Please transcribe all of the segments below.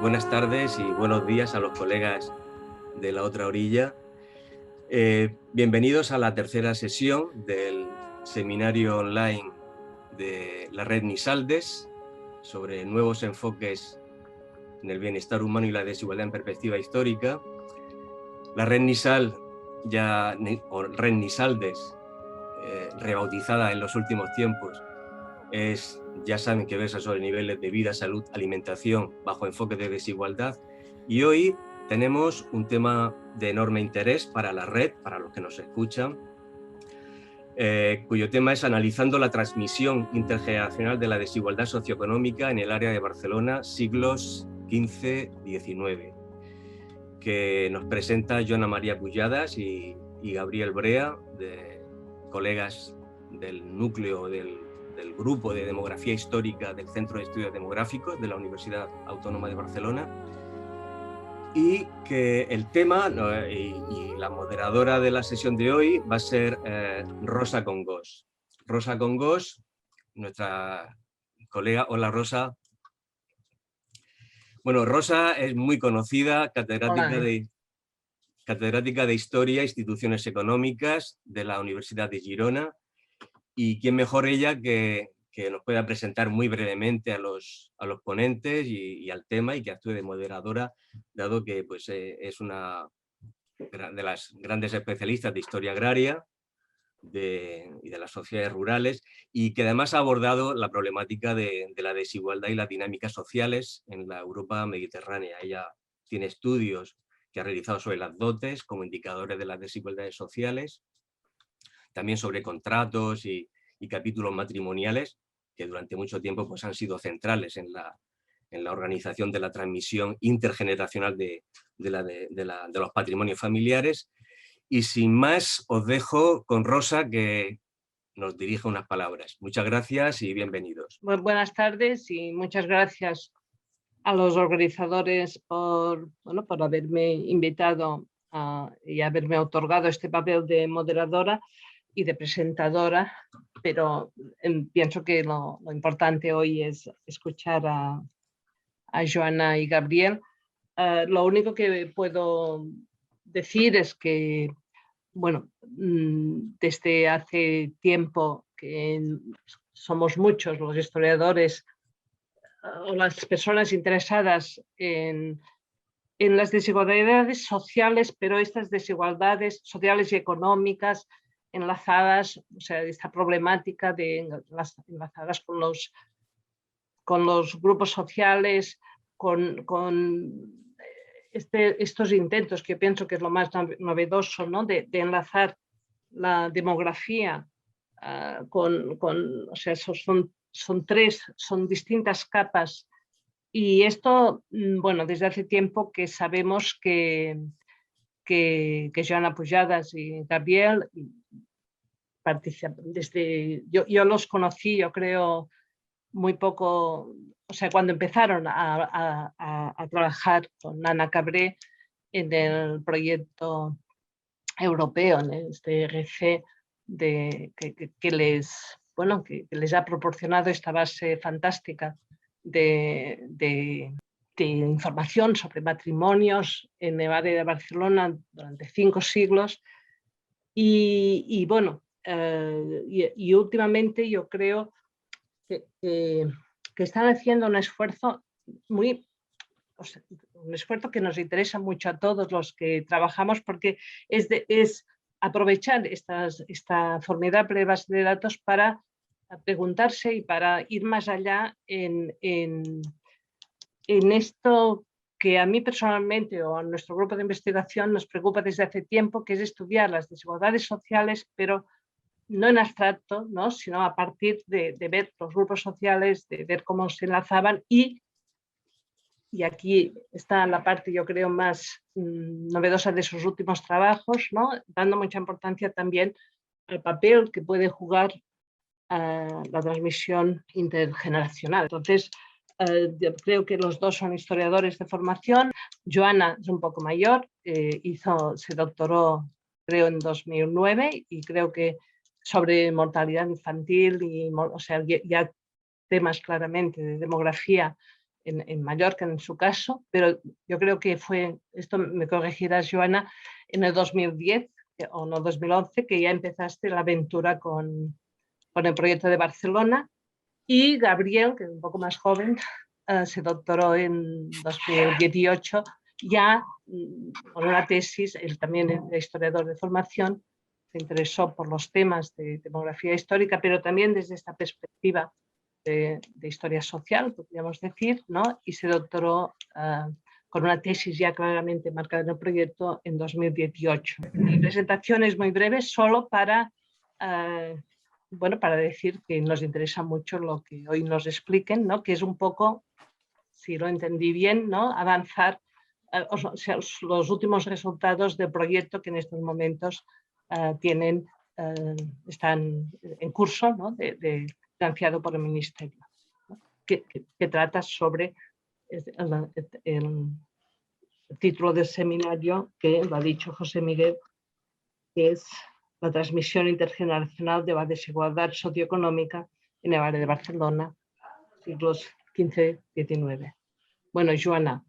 buenas tardes y buenos días a los colegas de la otra orilla. Bienvenidos a la tercera sesión del seminario online de la red Nisaldes sobre nuevos enfoques en el bienestar humano y la desigualdad en perspectiva histórica. La red Nisal, o red Nisaldes, rebautizada en los últimos tiempos, ya saben que versa sobre niveles de vida, salud, alimentación bajo enfoque de desigualdad, y hoy tenemos un tema de enorme interés para la red, para los que nos escuchan, cuyo tema es analizando la transmisión intergeneracional de la desigualdad socioeconómica en el área de Barcelona, siglos XV-XIX, que nos presenta Joana María Pujadas y Gabriel Brea, colegas del núcleo del Grupo de Demografía Histórica del Centro de Estudios Demográficos de la Universidad Autónoma de Barcelona, y que el tema y la moderadora de la sesión de hoy va a ser Rosa Congós. Rosa Congós, nuestra colega. Hola, Rosa. Bueno, Rosa es muy conocida, catedrática de Historia e Instituciones Económicas de la Universidad de Girona, y quién mejor ella que nos pueda presentar muy brevemente a los ponentes y al tema, y que actúe de moderadora, dado que pues, es una de las grandes especialistas de historia agraria y de las sociedades rurales, y que además ha abordado la problemática de la desigualdad y las dinámicas sociales en la Europa mediterránea. Ella tiene estudios que ha realizado sobre las dotes como indicadores de las desigualdades sociales, también sobre contratos y capítulos matrimoniales, que durante mucho tiempo pues, han sido centrales en la organización de la transmisión intergeneracional de los patrimonios familiares. Y sin más, os dejo con Rosa, que nos dirija unas palabras. Muchas gracias y bienvenidos. Buenas tardes y muchas gracias a los organizadores por haberme invitado y haberme otorgado este papel de moderadora y de presentadora, pero pienso que lo importante hoy es escuchar a Joana y Gabriel. Lo único que puedo decir es que, bueno, desde hace tiempo que somos muchos los historiadores o las personas interesadas en las desigualdades sociales, pero estas desigualdades sociales y económicas enlazadas, o sea, esta problemática enlazadas con los grupos sociales, con estos intentos, que pienso que es lo más novedoso, ¿no? de enlazar la demografía o sea, son distintas capas. Y esto, bueno, desde hace tiempo que sabemos que Joana Pujadas y Gabriel participan. Yo los conocí, yo creo, muy poco, o sea, cuando empezaron a trabajar con Ana Cabré en el proyecto europeo, en este RC, que les ha proporcionado esta base fantástica de información sobre matrimonios en el área de Barcelona durante 5 siglos. Y bueno, y últimamente yo creo que están haciendo un esfuerzo un esfuerzo que nos interesa mucho a todos los que trabajamos, porque es aprovechar esta formidable base de datos para preguntarse y para ir más allá en esto que a mí personalmente o a nuestro grupo de investigación nos preocupa desde hace tiempo, que es estudiar las desigualdades sociales, pero no en abstracto, ¿no? Sino a partir de ver los grupos sociales, de ver cómo se enlazaban, y aquí está la parte, yo creo, más novedosa de sus últimos trabajos, ¿no? Dando mucha importancia también al papel que puede jugar la transmisión intergeneracional. Entonces, yo creo que los dos son historiadores de formación. Joana es un poco mayor, se doctoró, creo, en 2009, y creo que sobre mortalidad infantil, o sea, ya temas claramente de demografía en Mallorca en su caso, pero yo creo que fue, esto me corregirás Joana, en el 2010 o no 2011, que ya empezaste la aventura con el proyecto de Barcelona, y Gabriel, que es un poco más joven, se doctoró en 2018 ya con una tesis. Él también es historiador de formación, se interesó por los temas de demografía histórica, pero también desde esta perspectiva de historia social, podríamos decir, ¿no? Y se doctoró con una tesis ya claramente marcada en el proyecto en 2018. Mi presentación es muy breve, solo para, bueno, para decir que nos interesa mucho lo que hoy nos expliquen, ¿no? Que es un poco, si lo entendí bien, ¿no? Avanzar o sea, los últimos resultados del proyecto que en estos momentos están en curso, ¿no? Financiado por el Ministerio, ¿no? que trata sobre el título del seminario, que lo ha dicho José Miguel, que es la transmisión intergeneracional de la desigualdad socioeconómica en el área de Barcelona, siglos XV-XIX. Bueno, Joana,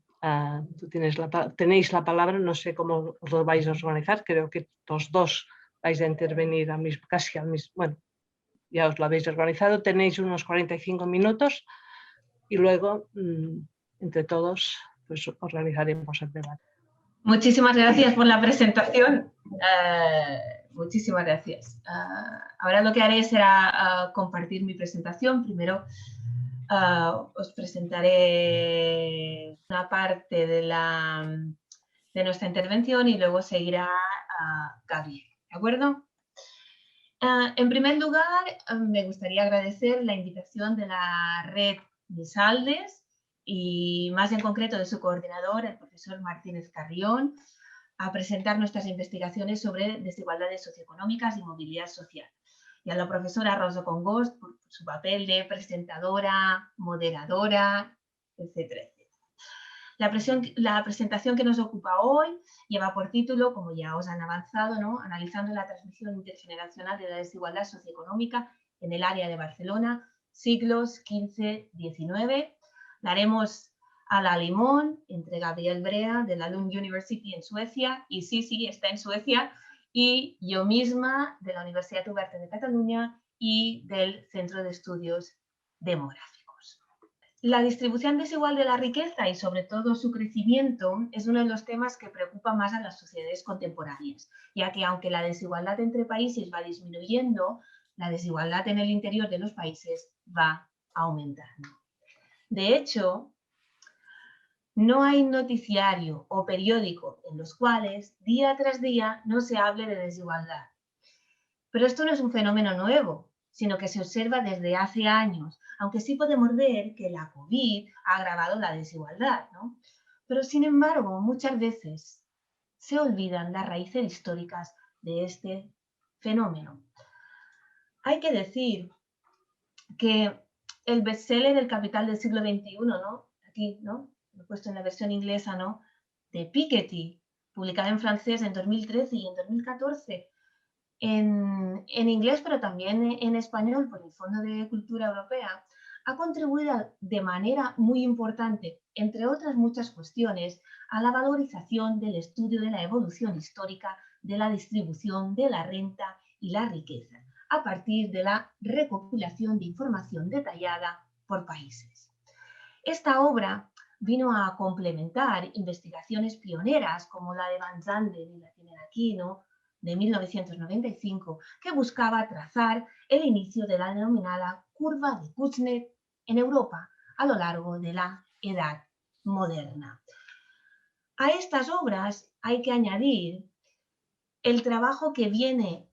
tú tenéis la palabra, no sé cómo os lo vais a organizar, creo que los dos vais a intervenir casi al mismo, bueno, ya os lo habéis organizado, tenéis unos 45 minutos y luego, entre todos, pues organizaremos el debate. Muchísimas gracias por la presentación. Muchísimas gracias. Ahora lo que haré será compartir mi presentación. Primero os presentaré una parte de nuestra intervención y luego seguirá Gabriel. ¿De acuerdo? En primer lugar, me gustaría agradecer la invitación de la red Misaldes y más en concreto de su coordinador, el profesor Martínez Carrión, a presentar nuestras investigaciones sobre desigualdades socioeconómicas y movilidad social. Y a la profesora Rosa Congost por su papel de presentadora, moderadora, etcétera, etcétera. La presentación que nos ocupa hoy lleva por título, como ya os han avanzado, ¿no? Analizando la transmisión intergeneracional de la desigualdad socioeconómica en el área de Barcelona, siglos XV-XIX. La haremos a la limón entre Gabriel Brea de la Lund University en Suecia, y sí, está en Suecia, y yo misma de la Universidad Oberta de Cataluña y del Centro de Estudios Demográficos. La distribución desigual de la riqueza y sobre todo su crecimiento es uno de los temas que preocupa más a las sociedades contemporáneas, ya que aunque la desigualdad entre países va disminuyendo, la desigualdad en el interior de los países va aumentando. De hecho, no hay noticiario o periódico en los cuales día tras día no se hable de desigualdad. Pero esto no es un fenómeno nuevo, sino que se observa desde hace años, aunque sí podemos ver que la COVID ha agravado la desigualdad, ¿no? Pero sin embargo, muchas veces se olvidan las raíces históricas de este fenómeno. Hay que decir que el bestseller El Capital del siglo XXI, ¿no? Aquí, ¿no? Lo he puesto en la versión inglesa, ¿no? De Piketty, publicada en francés en 2013 y en 2014, en inglés, pero también en español por el Fondo de Cultura Europea, ha contribuido de manera muy importante, entre otras muchas cuestiones, a la valorización del estudio de la evolución histórica de la distribución de la renta y la riqueza, a partir de la recopilación de información detallada por países. Esta obra vino a complementar investigaciones pioneras como la de Van Zanden, y la tienen aquí, ¿no?, de 1995, que buscaba trazar el inicio de la denominada curva de Kuznets en Europa a lo largo de la Edad Moderna. A estas obras hay que añadir el trabajo que viene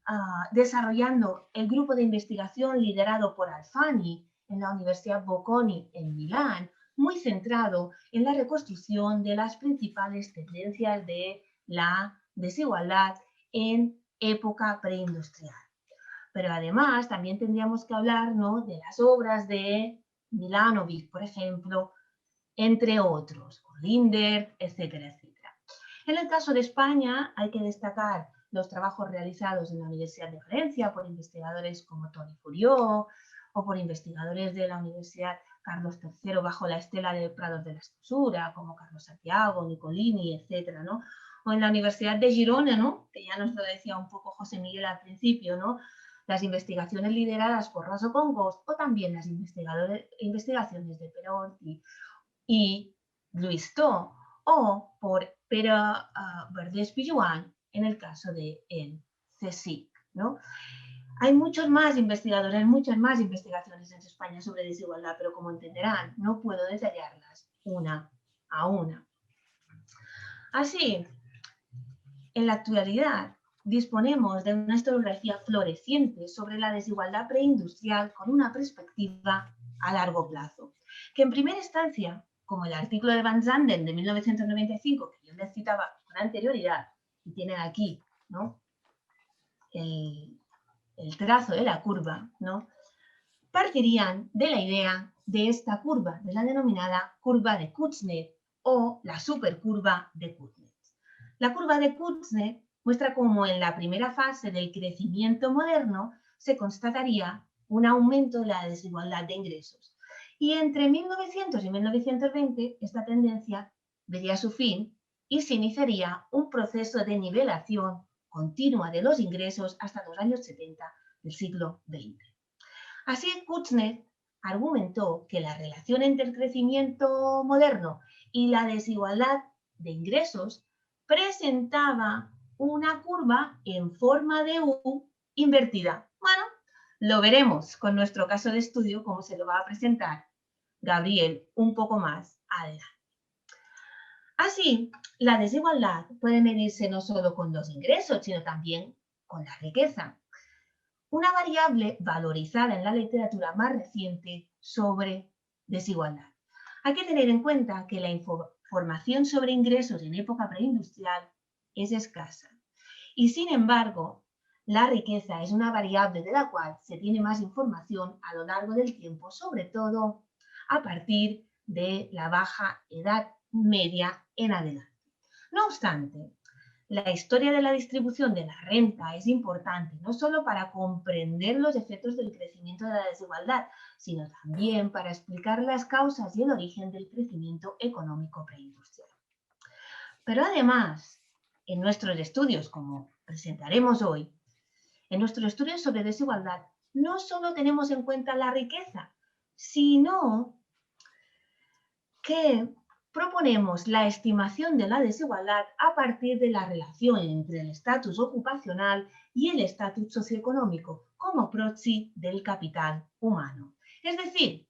desarrollando el grupo de investigación liderado por Alfani en la Universidad Bocconi en Milán, muy centrado en la reconstrucción de las principales tendencias de la desigualdad en época preindustrial. Pero además también tendríamos que hablar, ¿no?, de las obras de Milanovic, por ejemplo, entre otros, Linder, etcétera, etcétera. En el caso de España hay que destacar los trabajos realizados en la Universidad de Valencia por investigadores como Toni Furió o por investigadores de la Universidad Carlos III bajo la estela de Prados de la Escosura, como Carlos Santiago, Nicolini, etcétera, ¿no? O en la Universidad de Girona, ¿no? Que ya nos lo decía un poco José Miguel al principio, ¿no? Las investigaciones lideradas por Rosso Congost o también las investigaciones de Pere Orti y Luis To, o por Pere Vergés Pijuan en el caso del CSIC, ¿no? Hay muchos más investigadores, muchas más investigaciones en España sobre desigualdad, pero como entenderán, no puedo detallarlas una a una. Así, en la actualidad disponemos de una historiografía floreciente sobre la desigualdad preindustrial con una perspectiva a largo plazo, que en primera instancia, como el artículo de Van Zanden de 1995, que yo les citaba con anterioridad, y tienen aquí, ¿no?, el trazo de la curva, ¿no?, partirían de la idea de esta curva, de la denominada curva de Kuznets o la supercurva de Kuznets. La curva de Kuznets muestra cómo en la primera fase del crecimiento moderno se constataría un aumento de la desigualdad de ingresos. Y entre 1900 y 1920 esta tendencia vería su fin y se iniciaría un proceso de nivelación continua de los ingresos hasta los años 70 del siglo XX. Así, Kuznets argumentó que la relación entre el crecimiento moderno y la desigualdad de ingresos presentaba una curva en forma de U invertida. Bueno, lo veremos con nuestro caso de estudio, como se lo va a presentar Gabriel un poco más adelante. Así, la desigualdad puede medirse no solo con los ingresos, sino también con la riqueza, una variable valorizada en la literatura más reciente sobre desigualdad. Hay que tener en cuenta que la información sobre ingresos en época preindustrial es escasa y, sin embargo, la riqueza es una variable de la cual se tiene más información a lo largo del tiempo, sobre todo a partir de la baja edad media en adelante. No obstante, la historia de la distribución de la renta es importante no solo para comprender los efectos del crecimiento de la desigualdad, sino también para explicar las causas y el origen del crecimiento económico preindustrial. Pero además, en nuestros estudios, como presentaremos hoy, en nuestros estudios sobre desigualdad, no solo tenemos en cuenta la riqueza, sino que proponemos la estimación de la desigualdad a partir de la relación entre el estatus ocupacional y el estatus socioeconómico como proxy del capital humano. Es decir,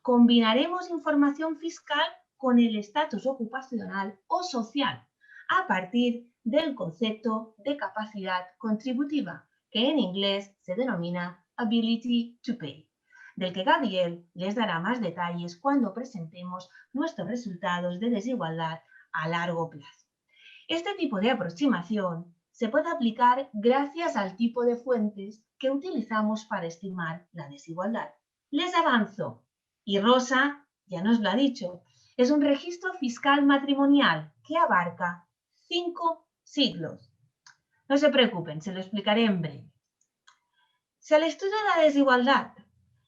combinaremos información fiscal con el estatus ocupacional o social a partir del concepto de capacidad contributiva, que en inglés se denomina ability to pay, del que Gabriel les dará más detalles cuando presentemos nuestros resultados de desigualdad a largo plazo. Este tipo de aproximación se puede aplicar gracias al tipo de fuentes que utilizamos para estimar la desigualdad. Les avanzo, y Rosa ya nos lo ha dicho, es un registro fiscal matrimonial que abarca 5 siglos. No se preocupen, se lo explicaré en breve. Si al estudio de la desigualdad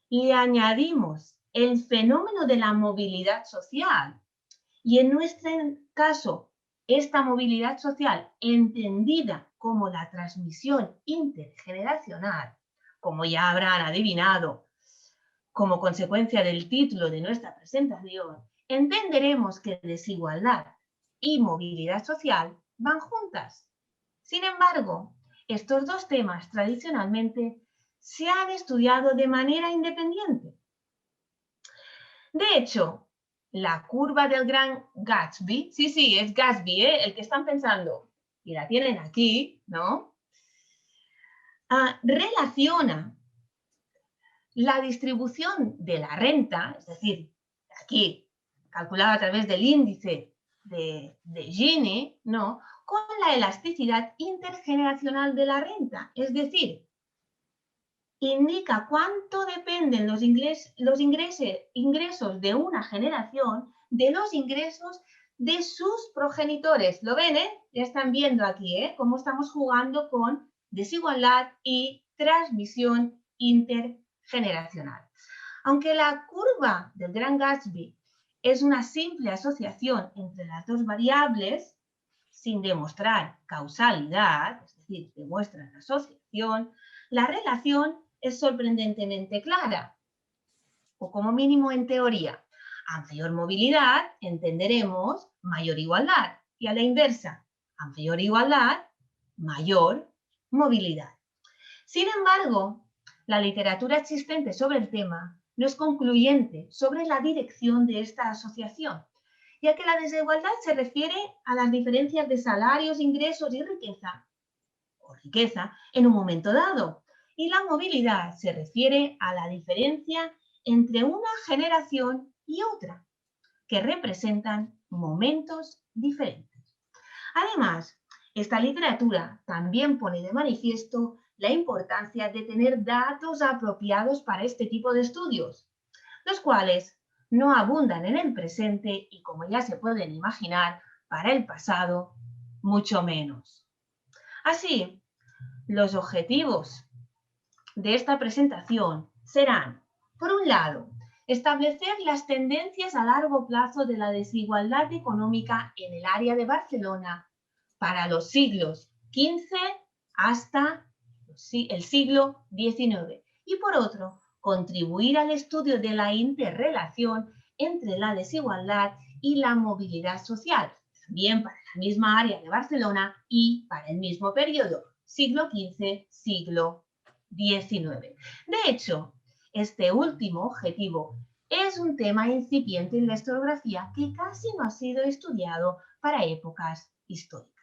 le añadimos el fenómeno de la movilidad social, y en nuestro caso, esta movilidad social entendida como la transmisión intergeneracional, como ya habrán adivinado, como consecuencia del título de nuestra presentación, entenderemos que desigualdad y movilidad social van juntas. Sin embargo, estos dos temas tradicionalmente se han estudiado de manera independiente. De hecho, la curva del gran Gatsby, sí, es Gatsby, el que están pensando, y la tienen aquí, ¿no? Relaciona la distribución de la renta, es decir, aquí calculada a través del índice de Gini, ¿no?, con la elasticidad intergeneracional de la renta, es decir, indica cuánto dependen los ingresos de una generación de los ingresos de sus progenitores. ¿Lo ven? Ya están viendo aquí cómo estamos jugando con desigualdad y transmisión intergeneracional. generacional. Aunque la curva del Gran Gatsby es una simple asociación entre las dos variables, sin demostrar causalidad, es decir, demuestra la asociación, la relación es sorprendentemente clara, o como mínimo en teoría. A mayor movilidad entenderemos mayor igualdad y a la inversa, a mayor igualdad, mayor movilidad. Sin embargo, la literatura existente sobre el tema no es concluyente sobre la dirección de esta asociación, ya que la desigualdad se refiere a las diferencias de salarios, ingresos y riqueza en un momento dado, y la movilidad se refiere a la diferencia entre una generación y otra, que representan momentos diferentes. Además, esta literatura también pone de manifiesto la importancia de tener datos apropiados para este tipo de estudios, los cuales no abundan en el presente y, como ya se pueden imaginar, para el pasado, mucho menos. Así, los objetivos de esta presentación serán, por un lado, establecer las tendencias a largo plazo de la desigualdad económica en el área de Barcelona para los siglos XV hasta el siglo XIX. Y por otro, contribuir al estudio de la interrelación entre la desigualdad y la movilidad social, también para la misma área de Barcelona y para el mismo periodo, siglo XV, siglo XIX. De hecho, este último objetivo es un tema incipiente en la historiografía que casi no ha sido estudiado para épocas históricas.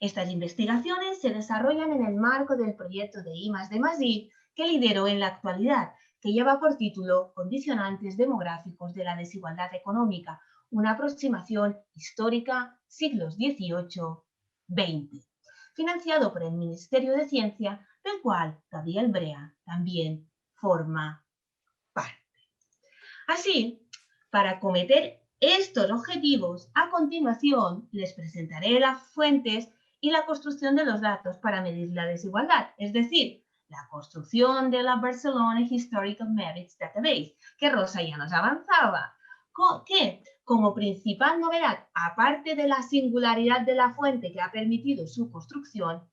Estas investigaciones se desarrollan en el marco del proyecto de I+D+I que lidero en la actualidad, que lleva por título Condicionantes demográficos de la desigualdad económica, una aproximación histórica siglos XVIII-XX, financiado por el Ministerio de Ciencia, del cual Gabriel Brea también forma parte. Así, para acometer estos objetivos, a continuación les presentaré las fuentes y la construcción de los datos para medir la desigualdad, es decir, la construcción de la Barcelona Historical Merits Database, que Rosa ya nos avanzaba, que como principal novedad, aparte de la singularidad de la fuente que ha permitido su construcción,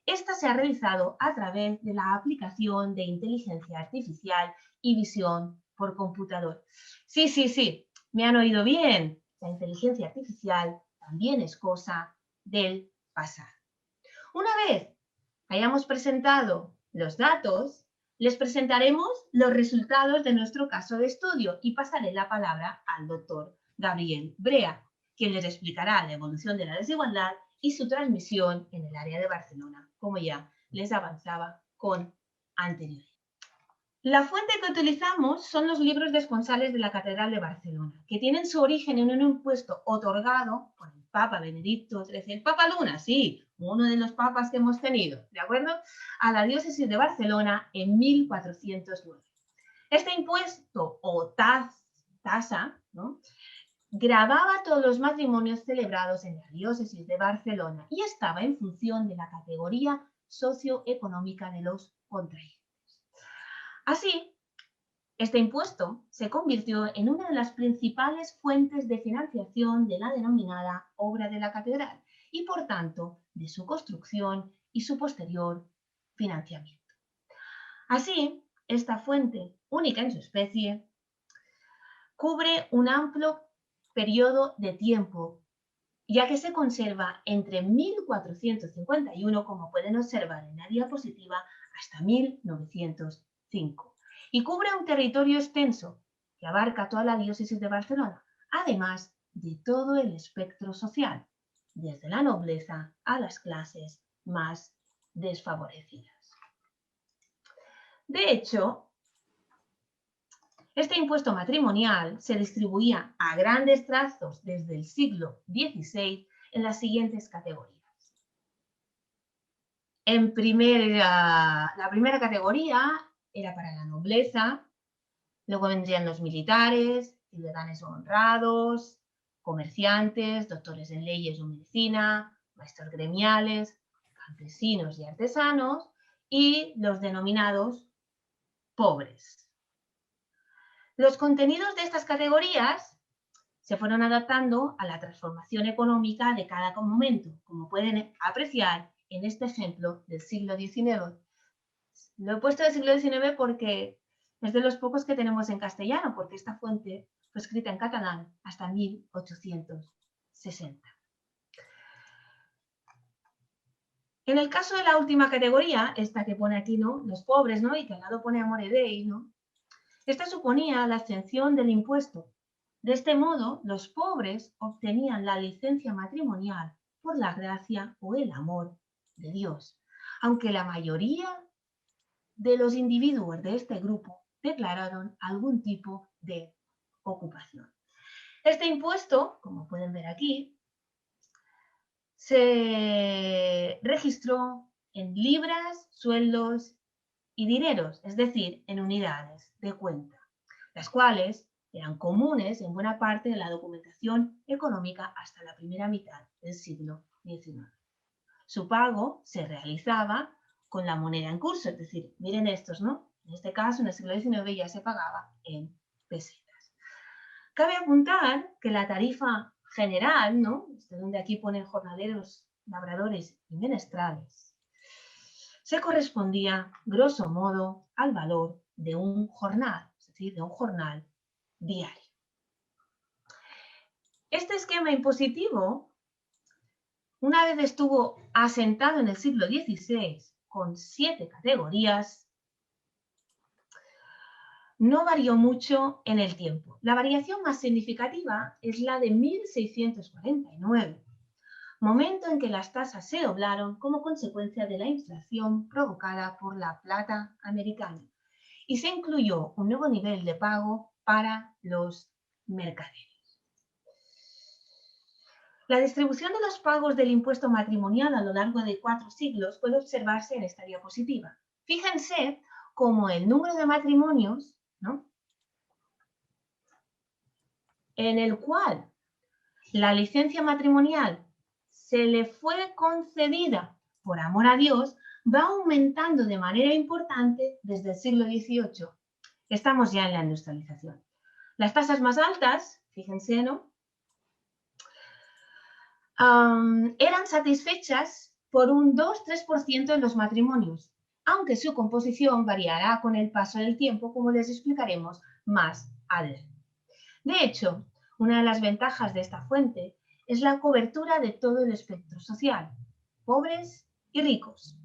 esta se ha realizado a través de la aplicación de inteligencia artificial y visión por computador. Sí, me han oído bien. La inteligencia artificial también es cosa del pasado. Una vez hayamos presentado los datos, les presentaremos los resultados de nuestro caso de estudio y pasaré la palabra al doctor Gabriel Brea, quien les explicará la evolución de la desigualdad y su transmisión en el área de Barcelona, como ya les avanzaba con anterioridad. La fuente que utilizamos son los libros responsales de la Catedral de Barcelona, que tienen su origen en un impuesto otorgado por el Papa Benedicto XIII, el Papa Luna, sí, uno de los papas que hemos tenido, ¿de acuerdo?, a la diócesis de Barcelona en 1409. Este impuesto o tasa, ¿no?, gravaba todos los matrimonios celebrados en la diócesis de Barcelona y estaba en función de la categoría socioeconómica de los contrayentes. Así, este impuesto se convirtió en una de las principales fuentes de financiación de la denominada obra de la catedral y, por tanto, de su construcción y su posterior financiamiento. Así, esta fuente, única en su especie, cubre un amplio periodo de tiempo, ya que se conserva entre 1451, como pueden observar en la diapositiva, hasta 1905, y cubre un territorio extenso que abarca toda la diócesis de Barcelona, además de todo el espectro social, desde la nobleza a las clases más desfavorecidas. De hecho, este impuesto matrimonial se distribuía a grandes trazos desde el siglo XVI en las siguientes categorías. La primera categoría era para la nobleza, luego vendrían los militares, ciudadanos honrados, comerciantes, doctores en leyes o medicina, maestros gremiales, campesinos y artesanos, y los denominados pobres. Los contenidos de estas categorías se fueron adaptando a la transformación económica de cada momento, como pueden apreciar en este ejemplo del siglo XIX. Lo he puesto del siglo XIX porque es de los pocos que tenemos en castellano, porque esta fuente fue escrita en catalán hasta 1860. En el caso de la última categoría, esta que pone aquí, ¿no?, los pobres, ¿no?, y que al lado pone Amore Dei, ¿no?, esta suponía la exención del impuesto. De este modo, los pobres obtenían la licencia matrimonial por la gracia o el amor de Dios, aunque la mayoría de los individuos de este grupo declararon algún tipo de ocupación. Este impuesto, como pueden ver aquí, se registró en libras, sueldos y dineros, es decir, en unidades de cuenta, las cuales eran comunes en buena parte de la documentación económica hasta la primera mitad del siglo XIX. Su pago se realizaba con la moneda en curso, es decir, miren estos, ¿no? En este caso, en el siglo XIX ya se pagaba en pesetas. Cabe apuntar que la tarifa general, ¿no?, donde aquí ponen jornaleros, labradores y menestrales, se correspondía, grosso modo, al valor de un jornal, es decir, de un jornal diario. Este esquema impositivo, una vez estuvo asentado en el siglo XVI con 7 categorías, no varió mucho en el tiempo. La variación más significativa es la de 1649, momento en que las tasas se doblaron como consecuencia de la inflación provocada por la plata americana, y se incluyó un nuevo nivel de pago para los mercaderes. La distribución de los pagos del impuesto matrimonial a lo largo de 4 siglos puede observarse en esta diapositiva. Fíjense cómo el número de matrimonios, ¿no?, en el cual la licencia matrimonial se le fue concedida por amor a Dios, va aumentando de manera importante desde el siglo XVIII. Estamos ya en la industrialización. Las tasas más altas, fíjense, ¿no?, eran satisfechas por un 2-3% en los matrimonios, aunque su composición variará con el paso del tiempo, como les explicaremos más adelante. De hecho, una de las ventajas de esta fuente es la cobertura de todo el espectro social, pobres y ricos.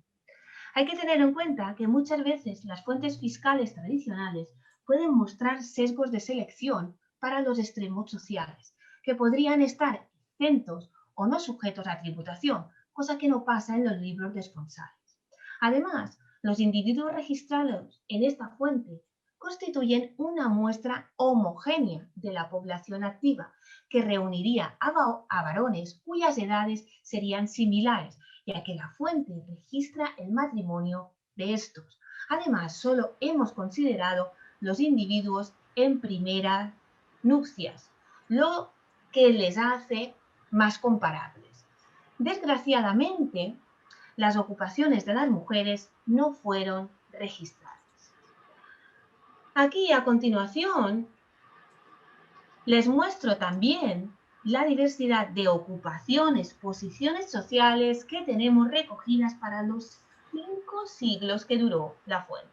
Hay que tener en cuenta que muchas veces las fuentes fiscales tradicionales pueden mostrar sesgos de selección para los extremos sociales, que podrían estar exentos o no sujetos a tributación, cosa que no pasa en los libros de esponsales. Además, los individuos registrados en esta fuente constituyen una muestra homogénea de la población activa, que reuniría a varones cuyas edades serían similares, ya que la fuente registra el matrimonio de estos. Además, solo hemos considerado los individuos en primeras nupcias, lo que les hace más comparables. Desgraciadamente, las ocupaciones de las mujeres no fueron registradas. Aquí, a continuación, les muestro también la diversidad de ocupaciones, posiciones sociales que tenemos recogidas para los 5 siglos que duró la fuente,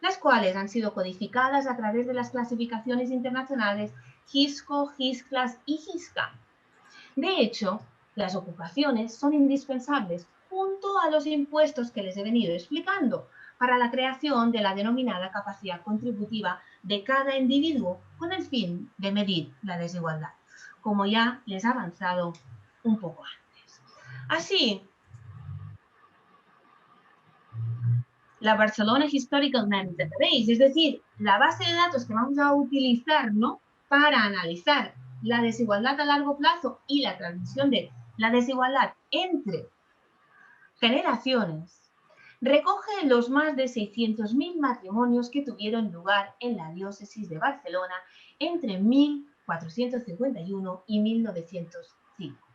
las cuales han sido codificadas a través de las clasificaciones internacionales GISCO, GISCLAS y GISCAM. De hecho, las ocupaciones son indispensables junto a los impuestos que les he venido explicando para la creación de la denominada capacidad contributiva de cada individuo con el fin de medir la desigualdad, como ya les he avanzado un poco antes. Así, la Barcelona Historical Database, es decir, la base de datos que vamos a utilizar, ¿no?, para analizar la desigualdad a largo plazo y la transmisión de la desigualdad entre generaciones, recoge los más de 600.000 matrimonios que tuvieron lugar en la diócesis de Barcelona entre 1451 y 1905.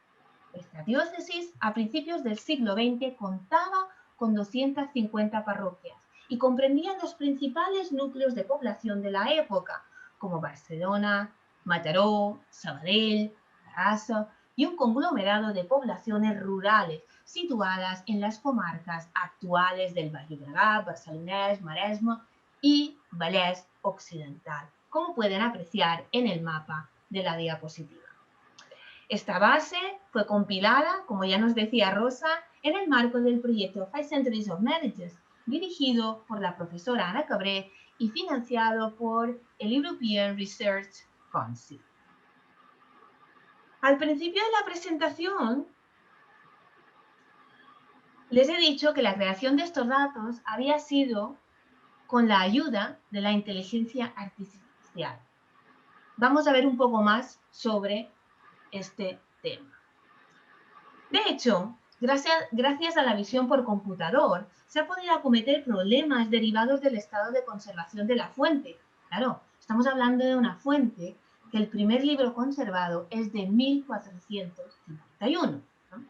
Esta diócesis, a principios del siglo XX, contaba con 250 parroquias y comprendían los principales núcleos de población de la época, como Barcelona, Mataró, Sabadell, Terrassa y un conglomerado de poblaciones rurales situadas en las comarcas actuales del Baix Llobregat, Barcelonès, Maresme y Vallès Occidental, como pueden apreciar en el mapa de la diapositiva. Esta base fue compilada, como ya nos decía Rosa, en el marco del proyecto Five Centuries of Marriages, dirigido por la profesora Ana Cabré y financiado por el European Research Council. Al principio de la presentación, les he dicho que la creación de estos datos había sido con la ayuda de la inteligencia artificial. Vamos a ver un poco más sobre este tema. De hecho, gracias a la visión por computador, se ha podido acometer problemas derivados del estado de conservación de la fuente. Claro, estamos hablando de una fuente que el primer libro conservado es de 1451. ¿No?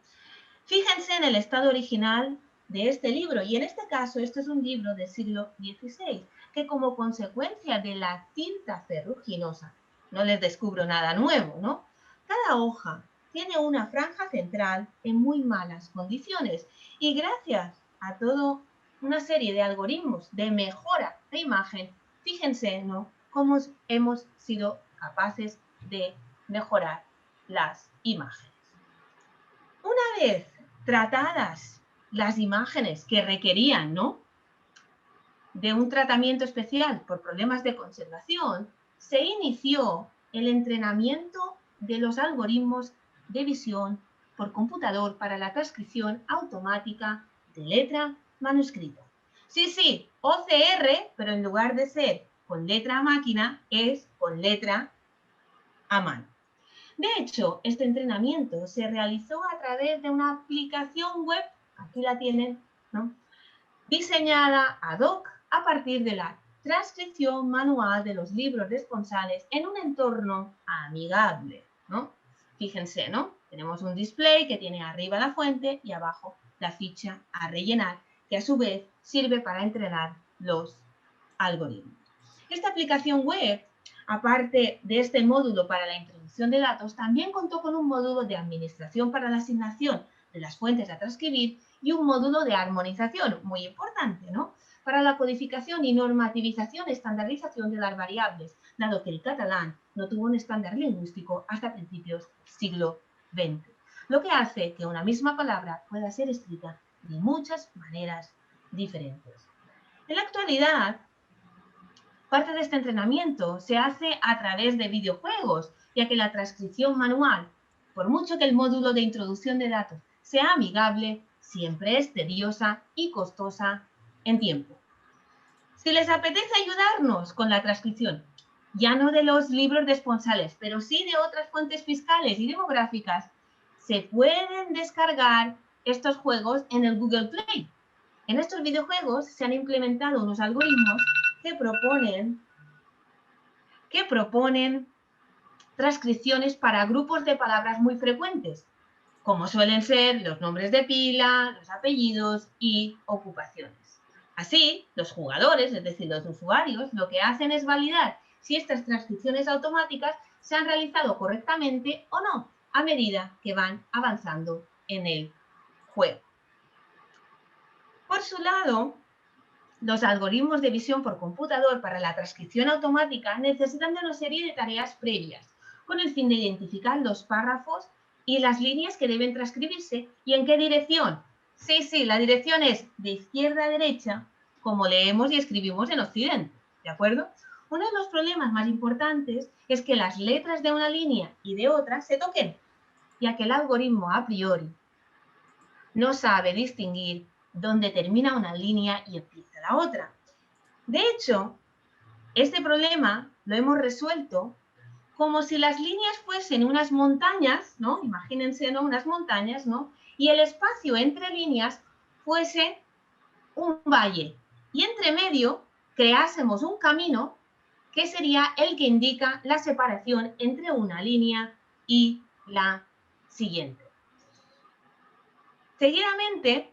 Fíjense en el estado original de este libro, y en este caso este es un libro del siglo XVI, que como consecuencia de la tinta ferruginosa, no les descubro nada nuevo, ¿no? Cada hoja tiene una franja central en muy malas condiciones y gracias a toda una serie de algoritmos de mejora de imagen, fíjense, ¿no?, cómo hemos sido capaces de mejorar las imágenes. Una vez tratadas las imágenes que requerían, ¿no?, de un tratamiento especial por problemas de conservación, se inició el entrenamiento de los algoritmos de visión por computador para la transcripción automática de letra manuscrita. Sí, OCR, pero en lugar de ser con letra a máquina, es con letra a mano. De hecho, este entrenamiento se realizó a través de una aplicación web, aquí la tienen, ¿no?, diseñada ad hoc a partir de la transcripción manual de los libros responsales en un entorno amigable, ¿no? Fíjense, ¿no? Tenemos un display que tiene arriba la fuente y abajo la ficha a rellenar, que a su vez sirve para entrenar los algoritmos. Esta aplicación web, aparte de este módulo para la introducción de datos, también contó con un módulo de administración para la asignación de las fuentes a transcribir y un módulo de armonización, muy importante, ¿no?, para la codificación y normativización y estandarización de las variables, dado que el catalán no tuvo un estándar lingüístico hasta principios del siglo XX, lo que hace que una misma palabra pueda ser escrita de muchas maneras diferentes. En la actualidad, parte de este entrenamiento se hace a través de videojuegos, ya que la transcripción manual, por mucho que el módulo de introducción de datos sea amigable, siempre es tediosa y costosa en tiempo. Si les apetece ayudarnos con la transcripción, ya no de los libros responsales, pero sí de otras fuentes fiscales y demográficas, se pueden descargar estos juegos en el Google Play. En estos videojuegos se han implementado unos algoritmos que proponen transcripciones para grupos de palabras muy frecuentes, como suelen ser los nombres de pila, los apellidos y ocupaciones. Así, los jugadores, es decir, los usuarios, lo que hacen es validar si estas transcripciones automáticas se han realizado correctamente o no, a medida que van avanzando en el juego. Por su lado, los algoritmos de visión por computador para la transcripción automática necesitan de una serie de tareas previas, con el fin de identificar los párrafos y las líneas que deben transcribirse y en qué dirección. Sí, la dirección es de izquierda a derecha, como leemos y escribimos en Occidente, ¿de acuerdo? Uno de los problemas más importantes es que las letras de una línea y de otra se toquen, ya que el algoritmo a priori no sabe distinguir dónde termina una línea y empieza la otra. De hecho, este problema lo hemos resuelto como si las líneas fuesen unas montañas, ¿no? Imagínense, ¿no?, unas montañas, ¿no?, y el espacio entre líneas fuese un valle. Y entre medio creásemos un camino que sería el que indica la separación entre una línea y la siguiente. Seguidamente,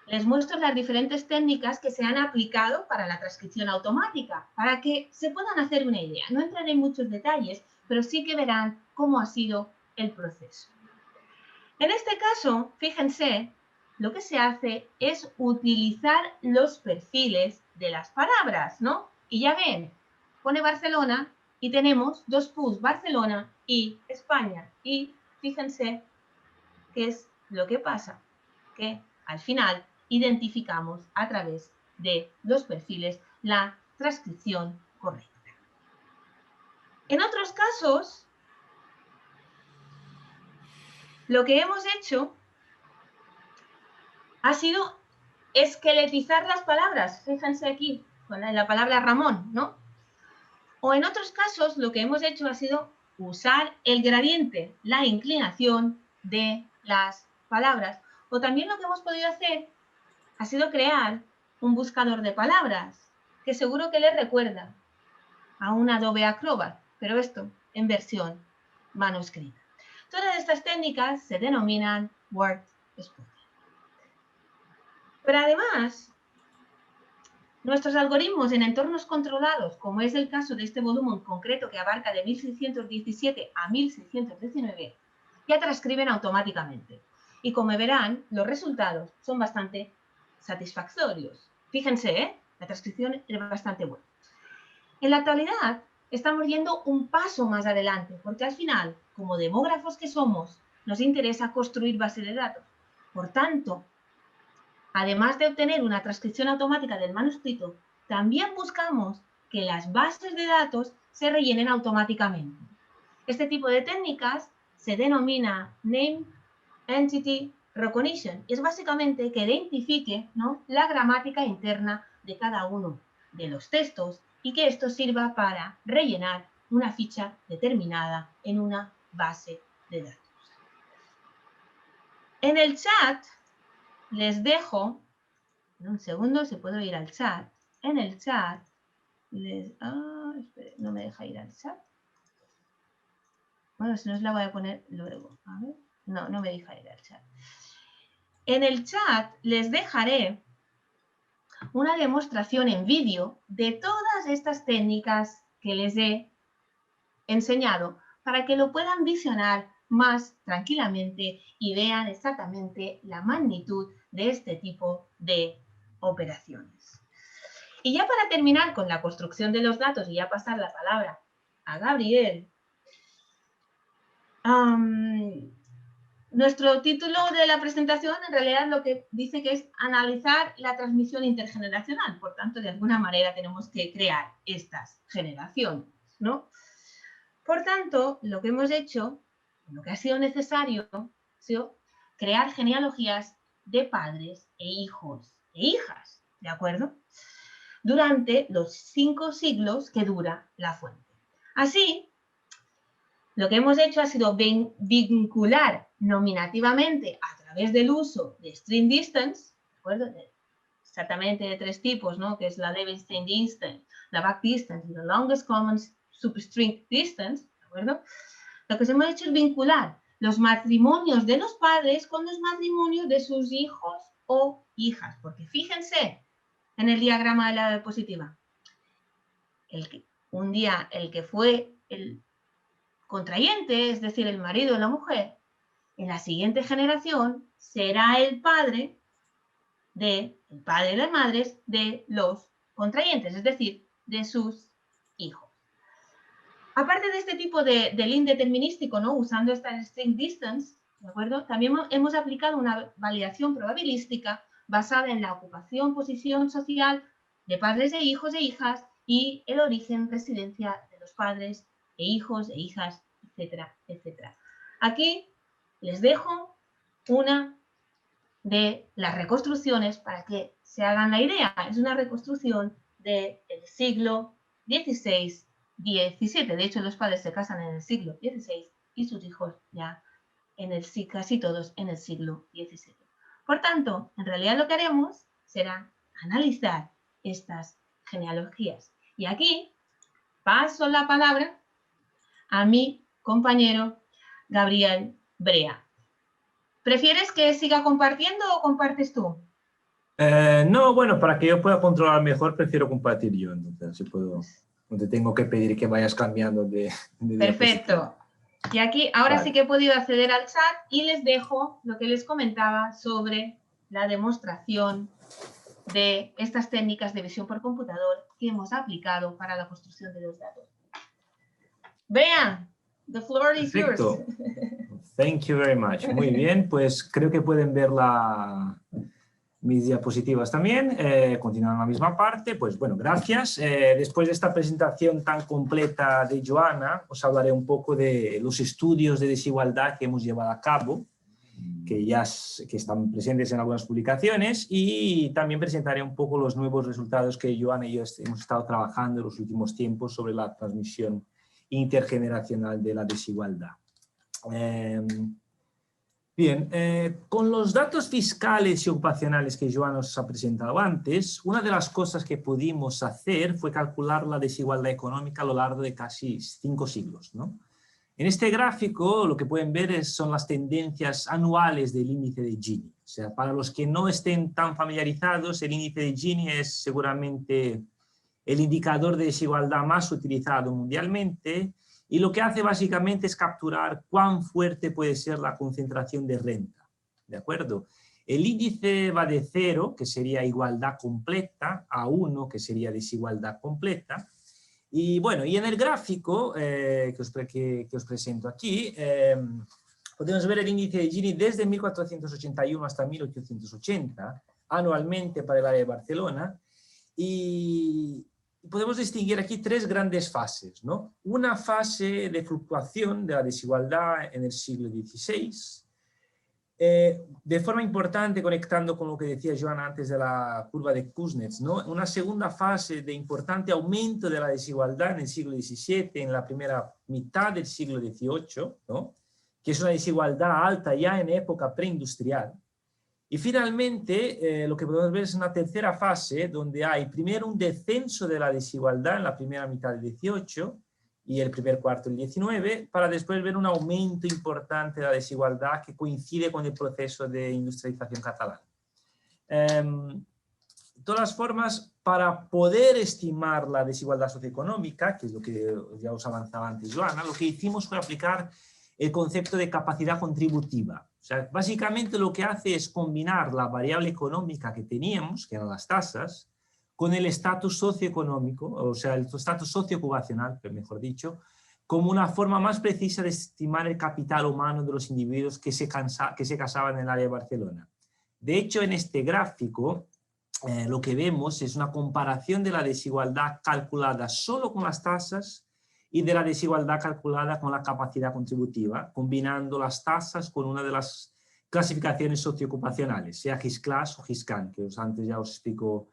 les muestro las diferentes técnicas que se han aplicado para la transcripción automática, para que se puedan hacer una idea. No entraré en muchos detalles, pero sí que verán cómo ha sido el proceso. En este caso, fíjense, lo que se hace es utilizar los perfiles de las palabras, ¿no? Y ya ven, pone Barcelona y tenemos dos P's, Barcelona y España. Y fíjense qué es lo que pasa, que al final identificamos a través de los perfiles la transcripción correcta. En otros casos, lo que hemos hecho ha sido esqueletizar las palabras. Fíjense aquí con la palabra Ramón, ¿no? O en otros casos, lo que hemos hecho ha sido usar el gradiente, la inclinación de las palabras. O también lo que hemos podido hacer ha sido crear un buscador de palabras, que seguro que les recuerda a un Adobe Acrobat, pero esto en versión manuscrita. Todas estas técnicas se denominan word spotting. Pero además, nuestros algoritmos en entornos controlados, como es el caso de este volumen concreto que abarca de 1617 a 1619, ya transcriben automáticamente. Y como verán, los resultados son bastante satisfactorios. Fíjense, la transcripción es bastante buena. En la actualidad, estamos yendo un paso más adelante, porque al final, como demógrafos que somos, nos interesa construir bases de datos. Por tanto, además de obtener una transcripción automática del manuscrito, también buscamos que las bases de datos se rellenen automáticamente. Este tipo de técnicas se denomina Name Entity Recognition y es básicamente que identifique, ¿no?, la gramática interna de cada uno de los textos y que esto sirva para rellenar una ficha determinada en una base de datos. En el chat les dejo, en un segundo, si puedo ir al chat. En el chat, espere, no me deja ir al chat. Bueno, si no, os la voy a poner luego. A ver. No me deja ir al chat. En el chat les dejaré una demostración en vídeo de todas estas técnicas que les he enseñado para que lo puedan visionar más tranquilamente y vean exactamente la magnitud de este tipo de operaciones. Y ya para terminar con la construcción de los datos y ya pasar la palabra a Gabriel, nuestro título de la presentación en realidad lo que dice que es analizar la transmisión intergeneracional. Por tanto, de alguna manera tenemos que crear estas generaciones, ¿no? Por tanto, lo que hemos hecho, lo que ha sido necesario, ha sido crear genealogías de padres e hijos e hijas, ¿de acuerdo?, durante los 5 siglos que dura la fuente. Así, lo que hemos hecho ha sido vincular nominativamente a través del uso de string distance, ¿de acuerdo?, exactamente de 3 tipos, ¿no?, que es la Levenshtein distance, la back distance y la longest common substring distance, ¿de acuerdo? Lo que hemos hecho es vincular los matrimonios de los padres con los matrimonios de sus hijos o hijas, porque fíjense en el diagrama de la diapositiva. Un día el que fue el contrayente, es decir, el marido o la mujer, en la siguiente generación será el padre y las madres de los contrayentes, es decir, de sus hijos. Aparte de este tipo de link determinístico, ¿no?, usando esta string distance, ¿de acuerdo?, también hemos aplicado una validación probabilística basada en la ocupación, posición social de padres e hijos e hijas y el origen, residencia de los padres e hijos e hijas, etcétera, etcétera. Aquí les dejo una de las reconstrucciones para que se hagan la idea. Es una reconstrucción del siglo XVI-XVII. De hecho, los padres se casan en el siglo XVI y sus hijos ya casi todos en el siglo XVII. Por tanto, en realidad lo que haremos será analizar estas genealogías. Y aquí paso la palabra a mi compañero Gabriel Brea. ¿Prefieres que siga compartiendo o compartes tú? No, bueno, para que yo pueda controlar mejor, prefiero compartir yo, entonces, si puedo, no te tengo que pedir que vayas cambiando de Perfecto. Y aquí, ahora vale. sí que he podido acceder al chat y les dejo lo que les comentaba sobre la demostración de estas técnicas de visión por computador que hemos aplicado para la construcción de los datos. Vean, the floor is yours. Perfecto. Thank you very much. Muy bien, pues creo que pueden ver mis diapositivas también. Continuando en la misma parte, pues bueno, gracias. Después de esta presentación tan completa de Joana, os hablaré un poco de los estudios de desigualdad que hemos llevado a cabo, que están presentes en algunas publicaciones, y también presentaré un poco los nuevos resultados que Joana y yo hemos estado trabajando en los últimos tiempos sobre la transmisión intergeneracional de la desigualdad. Bien, con los datos fiscales y ocupacionales que Joana nos ha presentado antes, una de las cosas que pudimos hacer fue calcular la desigualdad económica a lo largo de casi 5 siglos, ¿no? En este gráfico lo que pueden ver son las tendencias anuales del índice de Gini. O sea, para los que no estén tan familiarizados, el índice de Gini es seguramente el indicador de desigualdad más utilizado mundialmente, y lo que hace básicamente es capturar cuán fuerte puede ser la concentración de renta. ¿De acuerdo? El índice va de 0, que sería igualdad completa, a 1, que sería desigualdad completa. Y bueno, y en el gráfico que os presento aquí, podemos ver el índice de Gini desde 1481 hasta 1880, anualmente para el área de Barcelona, y podemos distinguir aquí 3 grandes fases, ¿no? Una fase de fluctuación de la desigualdad en el siglo XVI, de forma importante, conectando con lo que decía Joana antes de la curva de Kuznets, ¿no? Una segunda fase de importante aumento de la desigualdad en el siglo XVII, en la primera mitad del siglo XVIII, ¿no? Que es una desigualdad alta ya en época preindustrial. Y finalmente, lo que podemos ver es una tercera fase, donde hay primero un descenso de la desigualdad en la primera mitad del XVIII y el primer cuarto del XIX, para después ver un aumento importante de la desigualdad que coincide con el proceso de industrialización catalana. De todas formas, para poder estimar la desigualdad socioeconómica, que es lo que ya os avanzaba antes Joana, lo que hicimos fue aplicar el concepto de capacidad contributiva. O sea, básicamente lo que hace es combinar la variable económica que teníamos, que eran las tasas, con el estatus socioeconómico, o sea, el estatus socioocupacional, mejor dicho, como una forma más precisa de estimar el capital humano de los individuos que se casaban en el área de Barcelona. De hecho, en este gráfico, lo que vemos es una comparación de la desigualdad calculada solo con las tasas y de la desigualdad calculada con la capacidad contributiva, combinando las tasas con una de las clasificaciones socioocupacionales, sea GIS-CLAS o GIS-CAN, que antes ya os explicó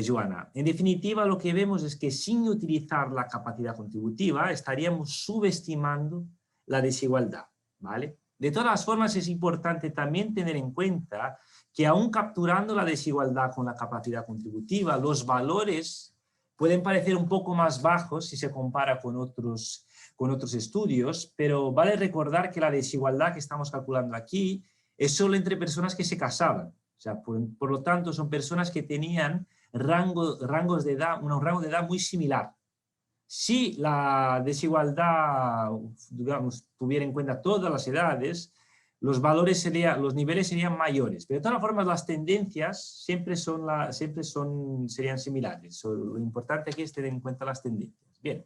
Joana. En definitiva, lo que vemos es que sin utilizar la capacidad contributiva estaríamos subestimando la desigualdad, ¿vale? De todas formas, es importante también tener en cuenta que aún capturando la desigualdad con la capacidad contributiva, los valores pueden parecer un poco más bajos si se compara con otros estudios, pero vale recordar que la desigualdad que estamos calculando aquí es solo entre personas que se casaban. O sea, por lo tanto, son personas que tenían un rango de edad muy similar. Si la desigualdad, digamos, tuviera en cuenta todas las edades, los niveles serían mayores. Pero de todas formas, las tendencias serían similares. Lo importante aquí es tener en cuenta las tendencias. Bien.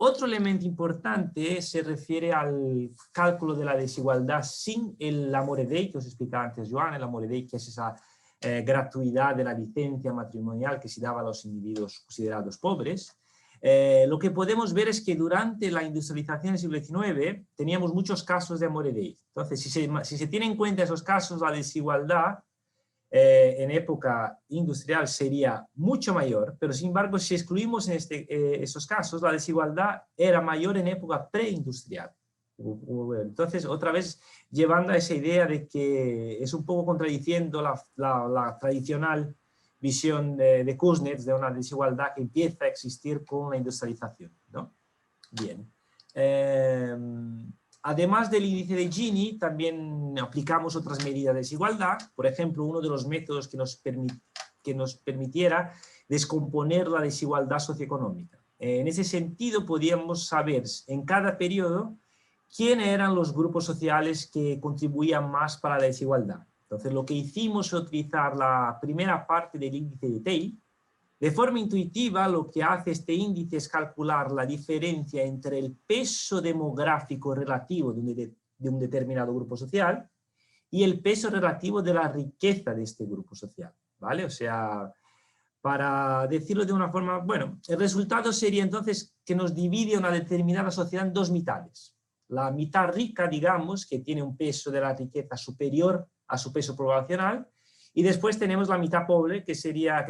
Otro elemento importante se refiere al cálculo de la desigualdad sin el Amore Dei, que os explicaba antes Joana. El Amore Dei, que es esa gratuidad de la licencia matrimonial que se daba a los individuos considerados pobres. Lo que podemos ver es que durante la industrialización del siglo XIX teníamos muchos casos de Amore Dei. Entonces, si se tiene en cuenta esos casos, la desigualdad en época industrial sería mucho mayor, pero sin embargo, si excluimos esos casos, la desigualdad era mayor en época preindustrial. Entonces, otra vez, llevando a esa idea de que es un poco contradiciendo la tradicional visión de Kuznets de una desigualdad que empieza a existir con la industrialización, ¿no? Bien. Además del índice de Gini, también aplicamos otras medidas de desigualdad. Por ejemplo, uno de los métodos que nos permitiera descomponer la desigualdad socioeconómica. En ese sentido, podíamos saber en cada periodo quiénes eran los grupos sociales que contribuían más para la desigualdad. Entonces, lo que hicimos fue utilizar la primera parte del índice de Tay. De forma intuitiva, lo que hace este índice es calcular la diferencia entre el peso demográfico relativo de un determinado grupo social y el peso relativo de la riqueza de este grupo social, ¿vale? O sea, para decirlo de una forma, bueno, el resultado sería entonces que nos divide una determinada sociedad en dos mitades. La mitad rica, digamos, que tiene un peso de la riqueza superior a su peso poblacional, y después tenemos la mitad pobre, que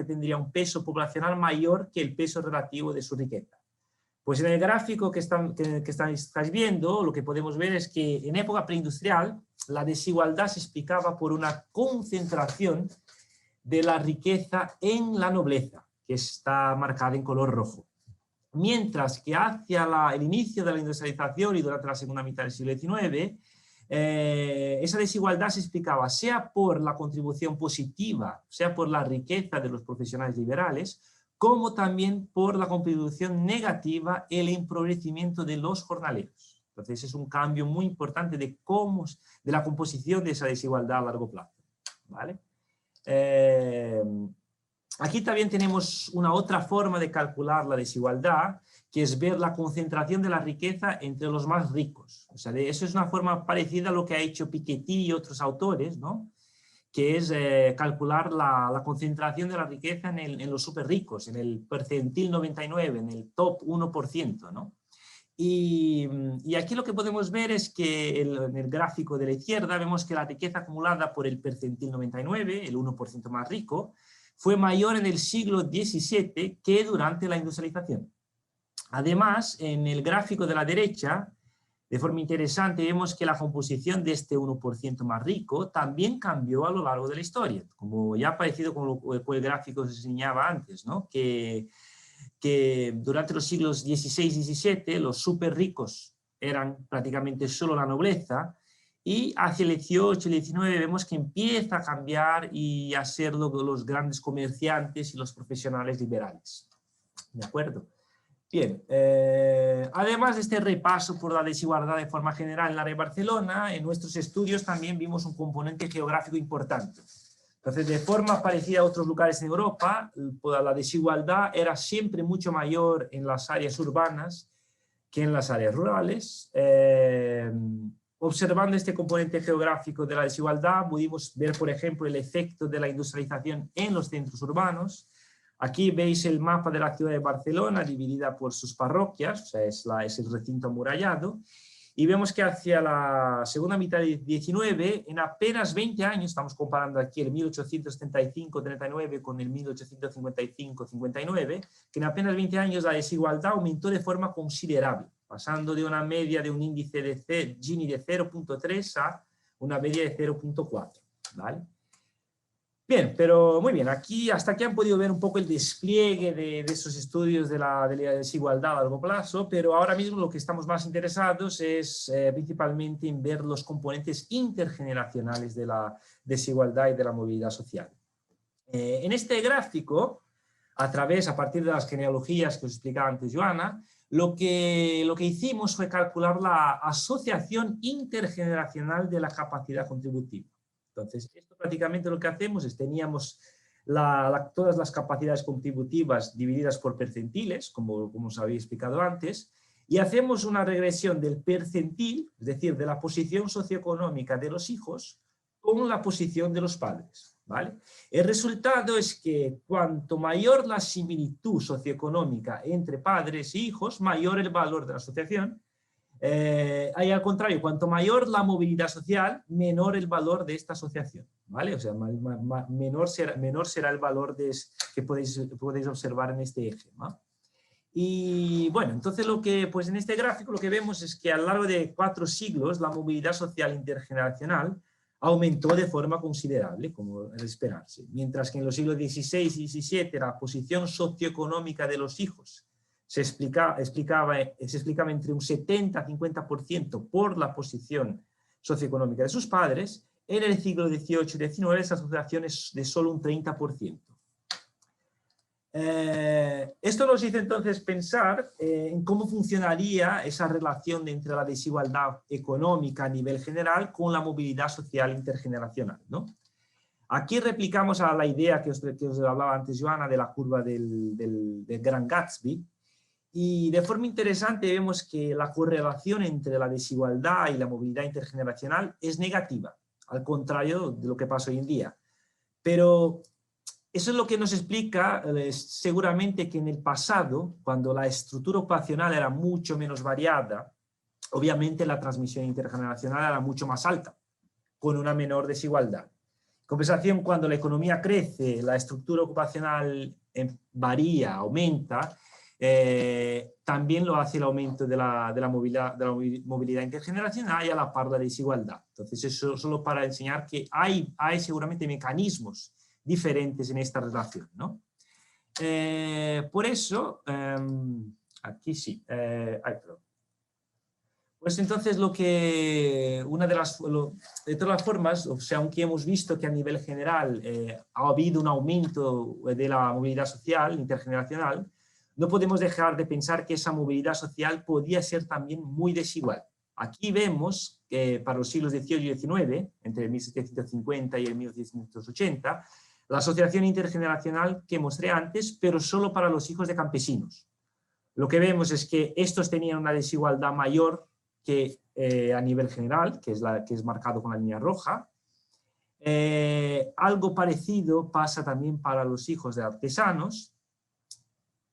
tendría un peso poblacional mayor que el peso relativo de su riqueza. Pues en el gráfico que estáis viendo, lo que podemos ver es que en época preindustrial la desigualdad se explicaba por una concentración de la riqueza en la nobleza, que está marcada en color rojo. Mientras que hacia el inicio de la industrialización y durante la segunda mitad del siglo XIX, esa desigualdad se explicaba sea por la contribución positiva, sea por la riqueza de los profesionales liberales, como también por la contribución negativa, el empobrecimiento de los jornaleros. Entonces es un cambio muy importante de la composición de esa desigualdad a largo plazo, ¿vale? Aquí también tenemos una otra forma de calcular la desigualdad, que es ver la concentración de la riqueza entre los más ricos. O sea, eso es una forma parecida a lo que ha hecho Piketty y otros autores, ¿no? Que es calcular la concentración de la riqueza en los súper ricos, en el percentil 99, en el top 1%, ¿no? Y aquí lo que podemos ver es que en el gráfico de la izquierda vemos que la riqueza acumulada por el percentil 99, el 1% más rico, fue mayor en el siglo XVII que durante la industrialización. Además, en el gráfico de la derecha, de forma interesante, vemos que la composición de este 1% más rico también cambió a lo largo de la historia, como ya ha parecido con el gráfico que os enseñaba antes, ¿no? Que durante los siglos XVI y XVII los súper ricos eran prácticamente solo la nobleza, y hacia el XVIII y el XIX vemos que empieza a cambiar y a ser los grandes comerciantes y los profesionales liberales. ¿De acuerdo? Bien, además de este repaso por la desigualdad de forma general en la área de Barcelona, en nuestros estudios también vimos un componente geográfico importante. Entonces, de forma parecida a otros lugares en Europa, la desigualdad era siempre mucho mayor en las áreas urbanas que en las áreas rurales. Observando este componente geográfico de la desigualdad, pudimos ver, por ejemplo, el efecto de la industrialización en los centros urbanos. Aquí veis el mapa de la ciudad de Barcelona dividida por sus parroquias, o sea, es el recinto amurallado, y vemos que hacia la segunda mitad del XIX, en apenas 20 años, estamos comparando aquí el 1875-39 con el 1855-59, que en apenas 20 años la desigualdad aumentó de forma considerable, pasando de una media de un índice de Gini de 0.3 a una media de 0.4, ¿vale? Bien, pero muy bien, hasta aquí han podido ver un poco el despliegue de esos estudios de la desigualdad a largo plazo, pero ahora mismo lo que estamos más interesados es principalmente en ver los componentes intergeneracionales de la desigualdad y de la movilidad social. En este gráfico, a partir de las genealogías que os explicaba antes Joana, lo que hicimos fue calcular la asociación intergeneracional de la capacidad contributiva. Entonces, esto prácticamente lo que hacemos es teníamos todas las capacidades contributivas divididas por percentiles, como os había explicado antes, y hacemos una regresión del percentil, es decir, de la posición socioeconómica de los hijos, con la posición de los padres, ¿vale? El resultado es que cuanto mayor la similitud socioeconómica entre padres e hijos, mayor el valor de la asociación. Ahí al contrario, cuanto mayor la movilidad social, menor el valor de esta asociación, ¿vale? O sea, menor será el valor que podéis observar en este eje, ¿no? Y bueno, entonces pues en este gráfico lo que vemos es que a lo largo de 4 siglos la movilidad social intergeneracional aumentó de forma considerable, como es de esperarse, mientras que en los siglos XVI y XVII la posición socioeconómica de los hijos se explicaba entre un 70-50% por la posición socioeconómica de sus padres. En el siglo XVIII y XIX esa asociación es de solo un 30%. Esto nos hizo entonces pensar en cómo funcionaría esa relación entre la desigualdad económica a nivel general con la movilidad social intergeneracional, ¿no? Aquí replicamos a la idea que os hablaba antes Joana de la curva del Gran Gatsby, y de forma interesante vemos que la correlación entre la desigualdad y la movilidad intergeneracional es negativa, al contrario de lo que pasa hoy en día. Pero eso es lo que nos explica seguramente que en el pasado, cuando la estructura ocupacional era mucho menos variada, obviamente la transmisión intergeneracional era mucho más alta, con una menor desigualdad. En compensación, cuando la economía crece, la estructura ocupacional varía, aumenta, también lo hace el aumento de la movilidad intergeneracional y a la par la desigualdad. Entonces, eso solo para enseñar que hay seguramente mecanismos diferentes en esta relación, ¿no? Por eso, aquí sí, pues entonces de todas las formas, o sea, aunque hemos visto que a nivel general ha habido un aumento de la movilidad social intergeneracional, no podemos dejar de pensar que esa movilidad social podía ser también muy desigual. Aquí vemos que para los siglos XVIII y XIX, entre el 1750 y el 1880, la asociación intergeneracional que mostré antes, pero solo para los hijos de campesinos. Lo que vemos es que estos tenían una desigualdad mayor que a nivel general, que es marcado con la línea roja. Algo parecido pasa también para los hijos de artesanos,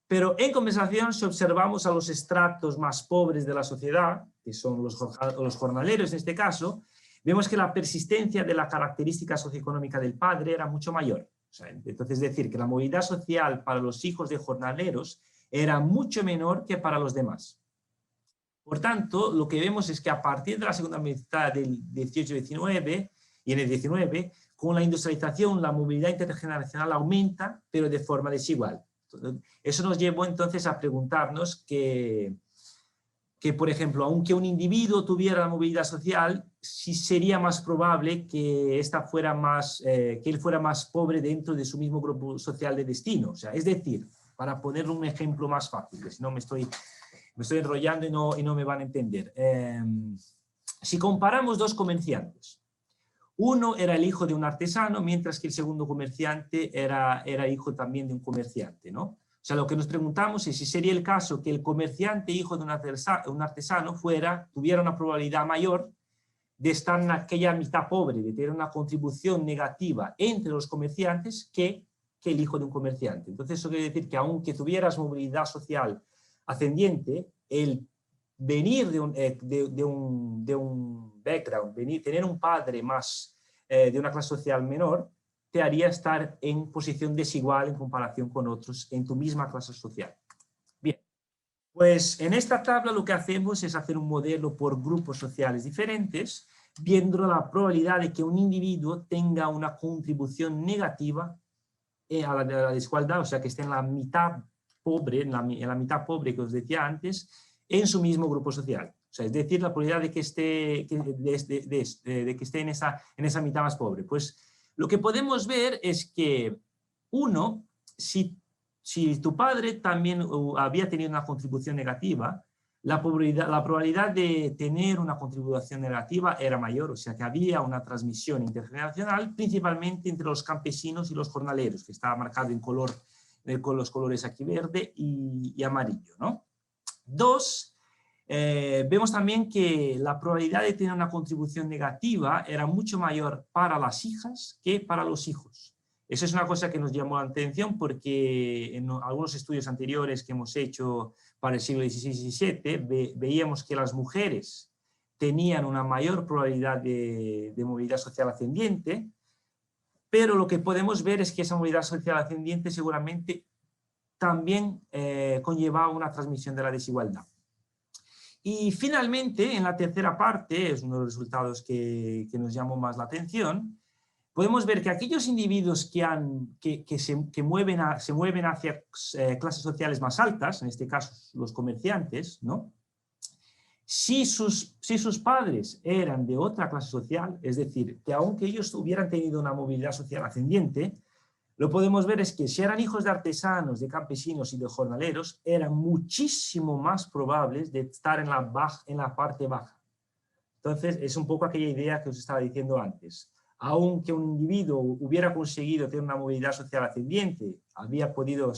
pero en compensación, si observamos a los estratos más pobres de la sociedad, que son los jornaleros en este caso, vemos que la persistencia de la característica socioeconómica del padre era mucho mayor. O sea, entonces, es decir, que la movilidad social para los hijos de jornaleros era mucho menor que para los demás. Por tanto, lo que vemos es que a partir de la segunda mitad del XVIII-XIX y en el XIX, con la industrialización, la movilidad intergeneracional aumenta, pero de forma desigual. Eso nos llevó entonces a preguntarnos que, por ejemplo, aunque un individuo tuviera la movilidad social, sí sería más probable que él fuera más pobre dentro de su mismo grupo social de destino. O sea, es decir, para poner un ejemplo más fácil, que si no me estoy enrollando y no me van a entender. Si comparamos dos comerciantes, uno era el hijo de un artesano, mientras que el segundo comerciante era hijo también de un comerciante, ¿no? O sea, lo que nos preguntamos es si sería el caso que el comerciante hijo de un artesano tuviera una probabilidad mayor de estar en aquella mitad pobre, de tener una contribución negativa entre los comerciantes que el hijo de un comerciante. Entonces eso quiere decir que aunque tuvieras movilidad social ascendiente, el venir de un background, tener un padre más de una clase social menor, te haría estar en posición desigual en comparación con otros en tu misma clase social. Bien, pues en esta tabla lo que hacemos es hacer un modelo por grupos sociales diferentes, viendo la probabilidad de que un individuo tenga una contribución negativa a la desigualdad, o sea, que esté en la mitad pobre, en la mitad pobre que os decía antes, en su mismo grupo social. O sea, es decir, la probabilidad de que esté en esa mitad más pobre. Pues lo que podemos ver es que, uno, si tu padre también había tenido una contribución negativa, la probabilidad de tener una contribución negativa era mayor, o sea que había una transmisión intergeneracional, principalmente entre los campesinos y los jornaleros, que estaba marcado en color, con los colores aquí verde y amarillo, ¿no? Dos, vemos también que la probabilidad de tener una contribución negativa era mucho mayor para las hijas que para los hijos. Eso es una cosa que nos llamó la atención porque en algunos estudios anteriores que hemos hecho para el siglo XVI y XVII veíamos que las mujeres tenían una mayor probabilidad de movilidad social ascendiente, pero lo que podemos ver es que esa movilidad social ascendiente seguramente también conllevaba una transmisión de la desigualdad. Y finalmente, en la tercera parte, es uno de los resultados que nos llamó más la atención, podemos ver que aquellos individuos que se mueven hacia clases sociales más altas, en este caso los comerciantes, ¿no? Si sus padres eran de otra clase social, es decir, que aunque ellos hubieran tenido una movilidad social ascendiente, lo podemos ver es que si eran hijos de artesanos, de campesinos y de jornaleros, eran muchísimo más probables de estar en la parte baja. Entonces, es un poco aquella idea que os estaba diciendo antes. Aunque un individuo hubiera conseguido tener una movilidad social ascendiente, había podido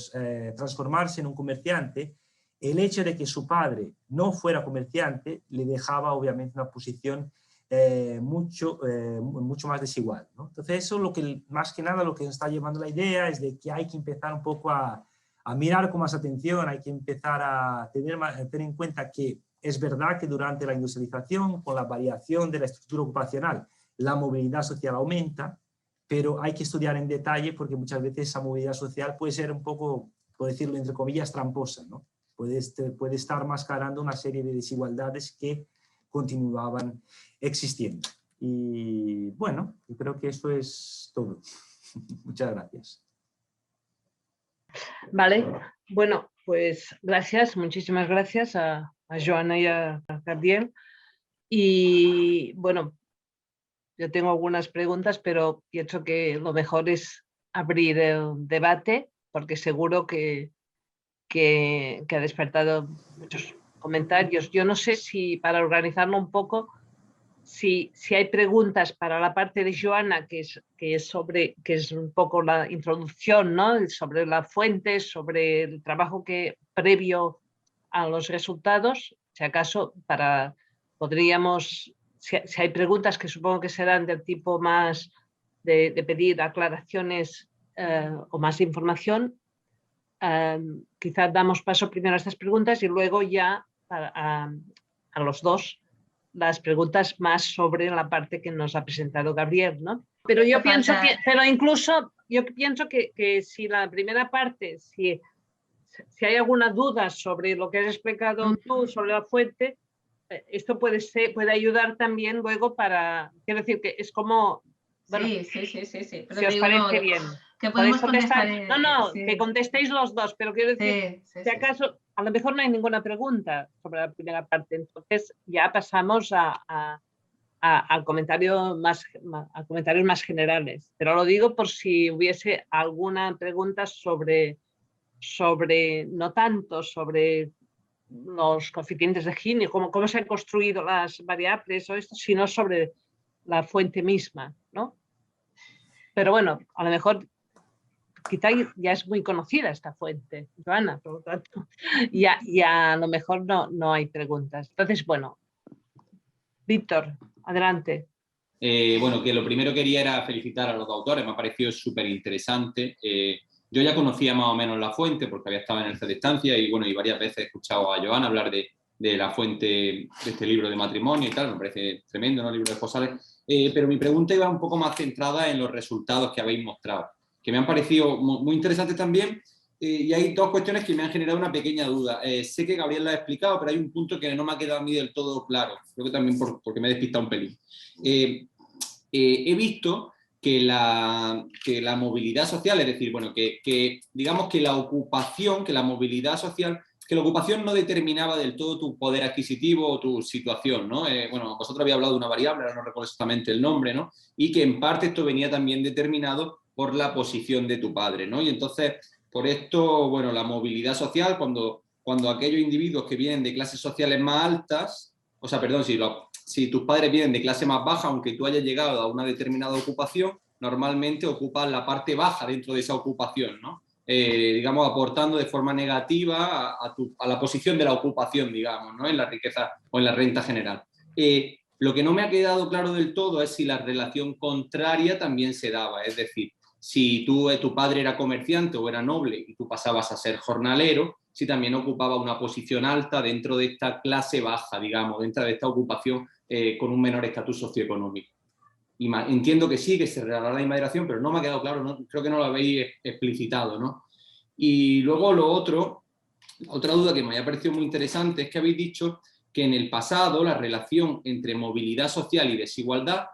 transformarse en un comerciante, el hecho de que su padre no fuera comerciante le dejaba obviamente una posición mucho más desigual, ¿no? Entonces eso más que nada lo que nos está llevando la idea es de que hay que empezar un poco a mirar con más atención, hay que empezar a tener en cuenta que es verdad que durante la industrialización, con la variación de la estructura ocupacional, la movilidad social aumenta, pero hay que estudiar en detalle porque muchas veces esa movilidad social puede ser un poco, por decirlo entre comillas, tramposa, ¿no? Puede estar mascarando una serie de desigualdades que continuaban existiendo. Y bueno, yo creo que eso es todo. Muchas gracias. Vale, bueno, pues gracias, muchísimas gracias a Joana y a Gabriel. Y bueno, yo tengo algunas preguntas, pero pienso que lo mejor es abrir el debate, porque seguro que ha despertado muchos comentarios. Yo no sé si, para organizarlo un poco, si hay preguntas para la parte de Joana, que es un poco la introducción, ¿no? Sobre las fuentes, sobre el trabajo previo a los resultados. Si acaso podríamos, si hay preguntas que supongo que serán del tipo más de pedir aclaraciones o más información, quizás damos paso primero a estas preguntas y luego ya a los dos las preguntas más sobre la parte que nos ha presentado Gabriel, ¿no? Pero yo pienso que si la primera parte, si hay alguna duda sobre lo que has explicado tú, sobre la fuente, esto puede ayudar también luego quiero decir que es como... Bueno, sí. Pero si os parece bien. Que podemos contestar. Sí. Que contestéis los dos, pero quiero decir, si acaso, a lo mejor no hay ninguna pregunta sobre la primera parte, entonces ya pasamos a comentarios más generales. Pero lo digo por si hubiese alguna pregunta sobre no tanto sobre los coeficientes de Gini, cómo se han construido las variables o esto, sino sobre la fuente misma, ¿no? Pero bueno, a lo mejor quizá ya es muy conocida esta fuente, Joana, por lo tanto, ya a lo mejor no hay preguntas. Entonces, bueno, Víctor, adelante. Bueno, que lo primero quería era felicitar a los dos autores, me ha parecido súper interesante. Yo ya conocía más o menos la fuente porque había estado en el CED de estancia y bueno, y varias veces he escuchado a Joana hablar de la fuente de este libro de matrimonio y tal, me parece tremendo, ¿no? El libro de Esposales. Pero mi pregunta iba un poco más centrada en los resultados que habéis mostrado, que me han parecido muy interesantes también, y hay dos cuestiones que me han generado una pequeña duda. Sé que Gabriel lo ha explicado, pero hay un punto que no me ha quedado a mí del todo claro, creo que también porque me he despistado un pelín. He visto que la movilidad social, es decir, bueno, que digamos que la ocupación, que la movilidad social, que la ocupación no determinaba del todo tu poder adquisitivo o tu situación, ¿no? Bueno, vosotros habéis hablado de una variable, ahora no recuerdo exactamente el nombre, ¿no? Y que en parte esto venía también determinado por la posición de tu padre, ¿no? Y entonces, por esto, bueno, la movilidad social, cuando aquellos individuos que vienen de clases sociales más altas, o sea, perdón, si tus padres vienen de clase más baja, aunque tú hayas llegado a una determinada ocupación, normalmente ocupan la parte baja dentro de esa ocupación, ¿no? Digamos, aportando de forma negativa a la posición de la ocupación, digamos, ¿no? En la riqueza o en la renta general. Lo que no me ha quedado claro del todo es si la relación contraria también se daba, es decir, si tu padre era comerciante o era noble y tú pasabas a ser jornalero, si también ocupaba una posición alta dentro de esta clase baja, digamos, dentro de esta ocupación con un menor estatus socioeconómico. Y entiendo que sí, que se regalará la inmigración, pero no me ha quedado claro, ¿no? Creo que no lo habéis explicitado, ¿no? Y luego otra duda que me había parecido muy interesante es que habéis dicho que en el pasado la relación entre movilidad social y desigualdad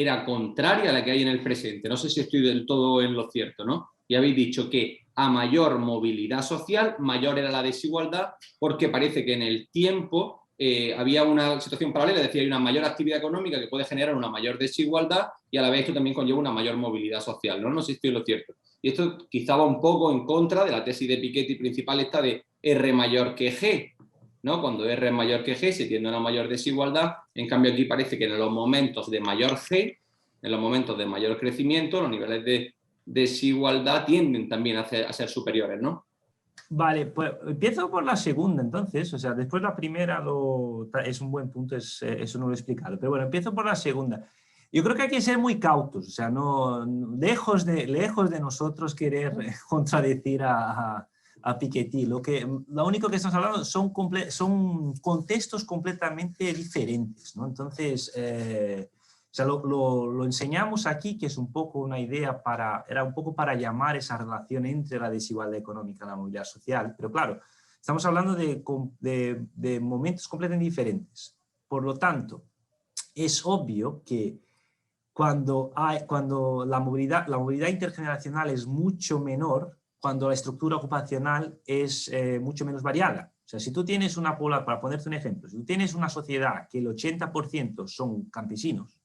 era contraria a la que hay en el presente. No sé si estoy del todo en lo cierto, ¿no? Y habéis dicho que a mayor movilidad social, mayor era la desigualdad, porque parece que en el tiempo había una situación paralela, es decir, hay una mayor actividad económica que puede generar una mayor desigualdad y a la vez esto también conlleva una mayor movilidad social, ¿no? No sé si estoy en lo cierto. Y esto quizá va un poco en contra de la tesis de Piketty principal, esta de R mayor que G, ¿no? Cuando R es mayor que G se tiende a una mayor desigualdad, en cambio aquí parece que en los momentos de mayor G, en los momentos de mayor crecimiento, los niveles de desigualdad tienden también a ser superiores, ¿no? Vale, pues empiezo por la segunda entonces, o sea, después la primera es un buen punto, eso no lo he explicado, pero bueno, empiezo por la segunda. Yo creo que hay que ser muy cautos, o sea, lejos de nosotros querer contradecir a Piketty. Lo único que estamos hablando son contextos completamente diferentes, ¿no? Entonces, o sea, lo enseñamos aquí, que es un poco una idea era un poco para llamar esa relación entre la desigualdad económica y la movilidad social, pero claro, estamos hablando de momentos completamente diferentes. Por lo tanto, es obvio que cuando la movilidad intergeneracional es mucho menor, cuando la estructura ocupacional es mucho menos variada. O sea, si tú tienes para ponerte un ejemplo, si tú tienes una sociedad que el 80% son campesinos,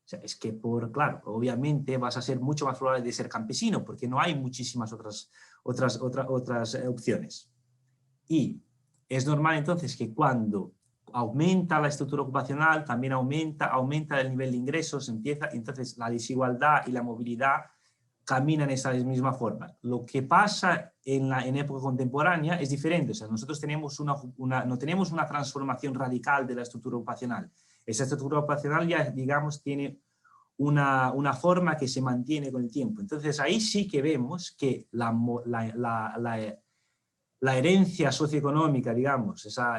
o sea, es que claro, obviamente vas a ser mucho más probable de ser campesino porque no hay muchísimas otras opciones. Y es normal entonces que cuando aumenta la estructura ocupacional, también aumenta el nivel de ingresos, entonces la desigualdad y la movilidad caminan esa misma forma. Lo que pasa en época contemporánea es diferente. O sea, nosotros no tenemos una transformación radical de la estructura ocupacional. Esa estructura ocupacional ya, digamos, tiene una forma que se mantiene con el tiempo. Entonces ahí sí que vemos que la herencia socioeconómica, digamos, esa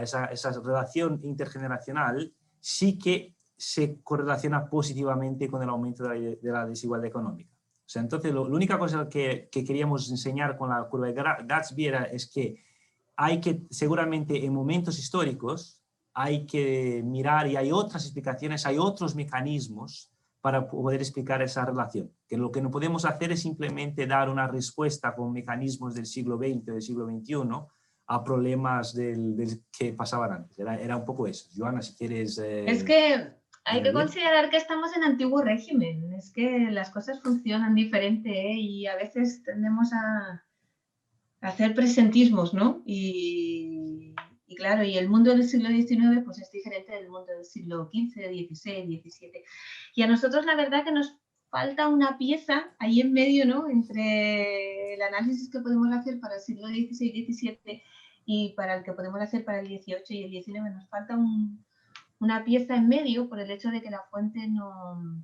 relación intergeneracional, sí que se correlaciona positivamente con el aumento de la desigualdad económica. O sea, entonces, la única cosa que queríamos enseñar con la curva de Gatsby es que seguramente en momentos históricos, hay que mirar y hay otras explicaciones, hay otros mecanismos para poder explicar esa relación. Que lo que no podemos hacer es simplemente dar una respuesta con mecanismos del siglo XX o del siglo XXI a problemas que pasaban antes. Era un poco eso. Joana, si quieres... Es que hay que considerar que estamos en antiguo régimen. Es que las cosas funcionan diferente, ¿eh? Y a veces tendemos a hacer presentismos, ¿no? Y claro, y el mundo del siglo XIX pues es diferente del mundo del siglo XV, XVI, XVII. Y a nosotros la verdad que nos falta una pieza ahí en medio, ¿no? Entre el análisis que podemos hacer para el siglo XVI y XVII y para el que podemos hacer para el XVIII y el XIX. Nos falta una pieza en medio por el hecho de que la fuente no...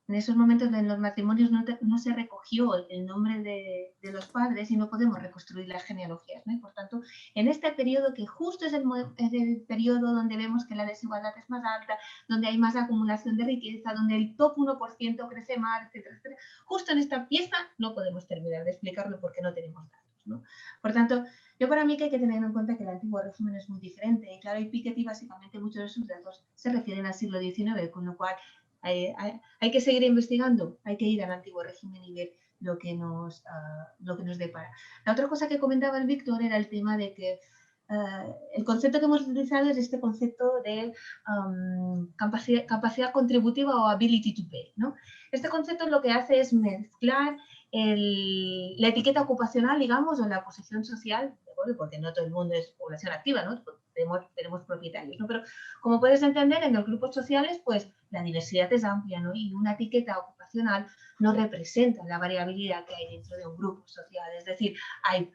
En esos momentos en los matrimonios no se recogió el nombre de los padres y no podemos reconstruir las genealogías, ¿no? Y por tanto, en este periodo, que justo es el periodo donde vemos que la desigualdad es más alta, donde hay más acumulación de riqueza, donde el top 1% crece más, etcétera, etcétera, justo en esta pieza no podemos terminar de explicarlo porque no tenemos datos, ¿no? Por tanto, para mí que hay que tener en cuenta que el antiguo régimen es muy diferente. Y claro, y Piketty básicamente muchos de sus datos se refieren al siglo XIX, con lo cual hay que seguir investigando, hay que ir al antiguo régimen y ver lo que nos depara. La otra cosa que comentaba el Víctor era el tema de que el concepto que hemos utilizado es este concepto de capacidad contributiva o ability to pay, ¿no? Este concepto lo que hace es mezclar la etiqueta ocupacional, digamos, o la posición social, porque no todo el mundo es población activa, ¿no? Tenemos propietarios, ¿no? Pero como puedes entender, en los grupos sociales, pues la diversidad es amplia, ¿no? Y una etiqueta ocupacional no representa la variabilidad que hay dentro de un grupo social. Es decir, hay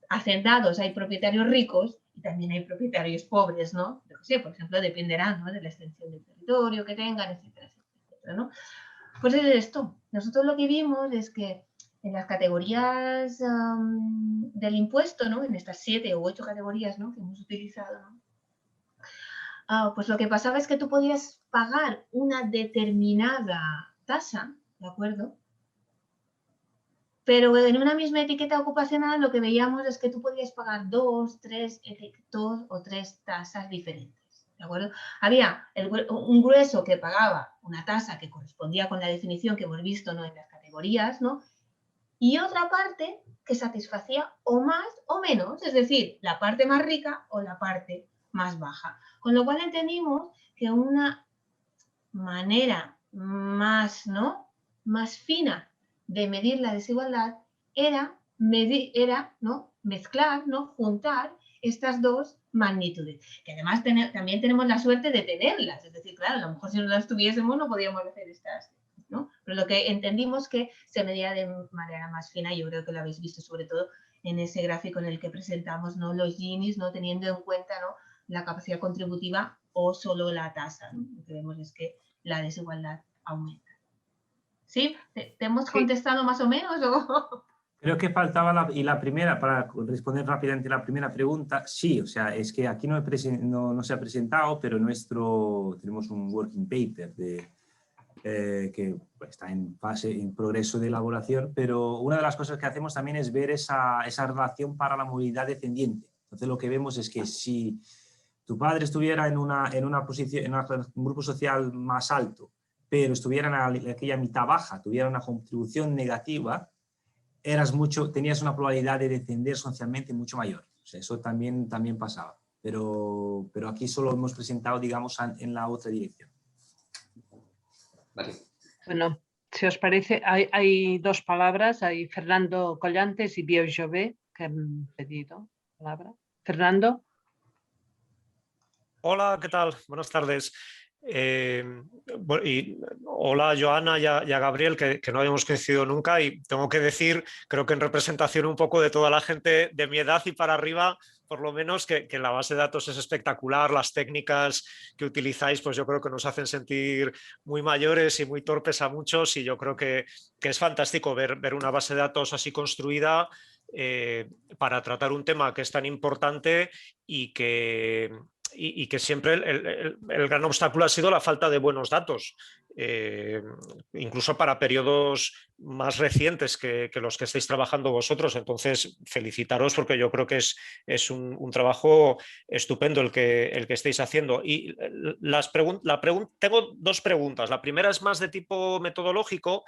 hacendados, hay propietarios ricos y también hay propietarios pobres, ¿no? Sí, por ejemplo, dependerá, ¿no?, de la extensión del territorio que tengan, etcétera, etcétera, ¿no? Pues es esto. Nosotros lo que vimos es que en las categorías del impuesto, ¿no?, en estas 7 u 8 categorías, ¿no?, que hemos utilizado, ¿no?, pues lo que pasaba es que tú podías pagar una determinada tasa, ¿de acuerdo? Pero en una misma etiqueta ocupacional lo que veíamos es que tú podías pagar 2 o 3 tasas diferentes. ¿de acuerdo? Había un grueso que pagaba una tasa que correspondía con la definición que hemos visto, ¿no?, en las categorías, ¿no?, y otra parte que satisfacía o más o menos, es decir, la parte más rica o la parte más baja. Con lo cual entendimos que una manera más, ¿no?, más fina de medir la desigualdad era, ¿no?, mezclar, ¿no?, juntar estas dos magnitudes, que además también tenemos la suerte de tenerlas, es decir, claro, a lo mejor si no las tuviésemos no podíamos hacer estas, ¿no? Pero lo que entendimos que se medía de manera más fina, yo creo que lo habéis visto sobre todo en ese gráfico en el que presentamos, ¿no?, los Ginis, ¿no?, teniendo en cuenta, ¿no?, la capacidad contributiva o solo la tasa, ¿no? Lo que vemos es que la desigualdad aumenta. ¿Sí? ¿Te hemos contestado más o menos? ¿O? Creo que faltaba la primera, para responder rápidamente la primera pregunta, sí, o sea, es que aquí no se ha presentado, pero tenemos un working paper que está en progreso de elaboración, pero una de las cosas que hacemos también es ver esa relación para la movilidad descendiente. Entonces lo que vemos es que si tu padre estuviera en una posición, en un grupo social más alto, pero estuviera en aquella mitad baja, tuviera una contribución negativa, tenías una probabilidad de descender socialmente mucho mayor. O sea, eso también pasaba. Pero aquí solo hemos presentado, digamos, en la otra dirección. Vale. Bueno, si os parece, hay dos palabras, hay Fernando Collantes y Biel Jové, que han pedido palabra. Fernando. Hola, ¿qué tal? Buenas tardes. Hola Joana y a Gabriel, que no habíamos coincidido nunca, y tengo que decir, creo que en representación un poco de toda la gente de mi edad y para arriba, por lo menos, que la base de datos es espectacular. Las técnicas que utilizáis, pues yo creo que nos hacen sentir muy mayores y muy torpes a muchos, y yo creo que es fantástico ver una base de datos así construida para tratar un tema que es tan importante y que siempre el gran obstáculo ha sido la falta de buenos datos, incluso para periodos más recientes que los que estáis trabajando vosotros. Entonces, felicitaros, porque yo creo que es un trabajo estupendo el que estáis haciendo. Y tengo dos preguntas. La primera es más de tipo metodológico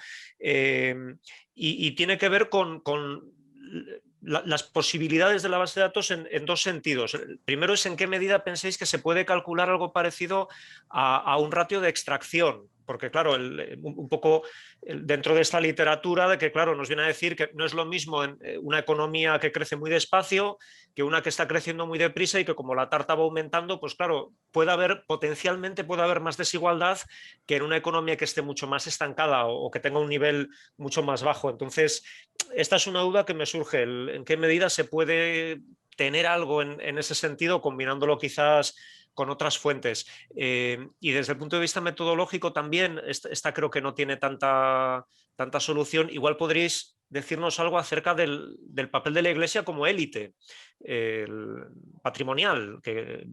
y tiene que ver con las posibilidades de la base de datos en dos sentidos. El primero es en qué medida pensáis que se puede calcular algo parecido a un ratio de extracción, porque claro, un poco dentro de esta literatura de que claro, nos viene a decir que no es lo mismo en una economía que crece muy despacio que una que está creciendo muy deprisa, y que como la tarta va aumentando, pues claro, potencialmente puede haber más desigualdad que en una economía que esté mucho más estancada o que tenga un nivel mucho más bajo. Entonces, esta es una duda que me surge, en qué medida se puede tener algo en ese sentido, combinándolo quizás con otras fuentes. Y desde el punto de vista metodológico también, esta creo que no tiene tanta solución. Igual podréis decirnos algo acerca del papel de la Iglesia como élite patrimonial, que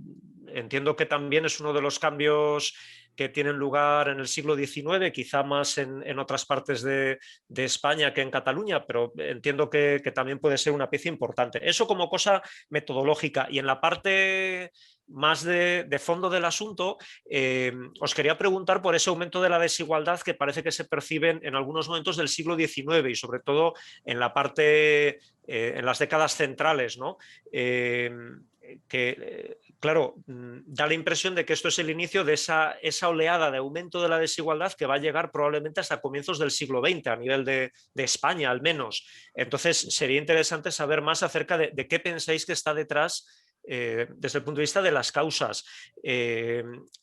entiendo que también es uno de los cambios que tienen lugar en el siglo XIX, quizá más en otras partes de España que en Cataluña, pero entiendo que también puede ser una pieza importante. Eso como cosa metodológica. Y en la parte más de fondo del asunto, os quería preguntar por ese aumento de la desigualdad que parece que se percibe en algunos momentos del siglo XIX y sobre todo en la parte, en las décadas centrales, ¿no? Claro, da la impresión de que esto es el inicio de esa oleada de aumento de la desigualdad que va a llegar probablemente hasta comienzos del siglo XX, a nivel de España al menos. Entonces, sería interesante saber más acerca de qué pensáis que está detrás desde el punto de vista de las causas.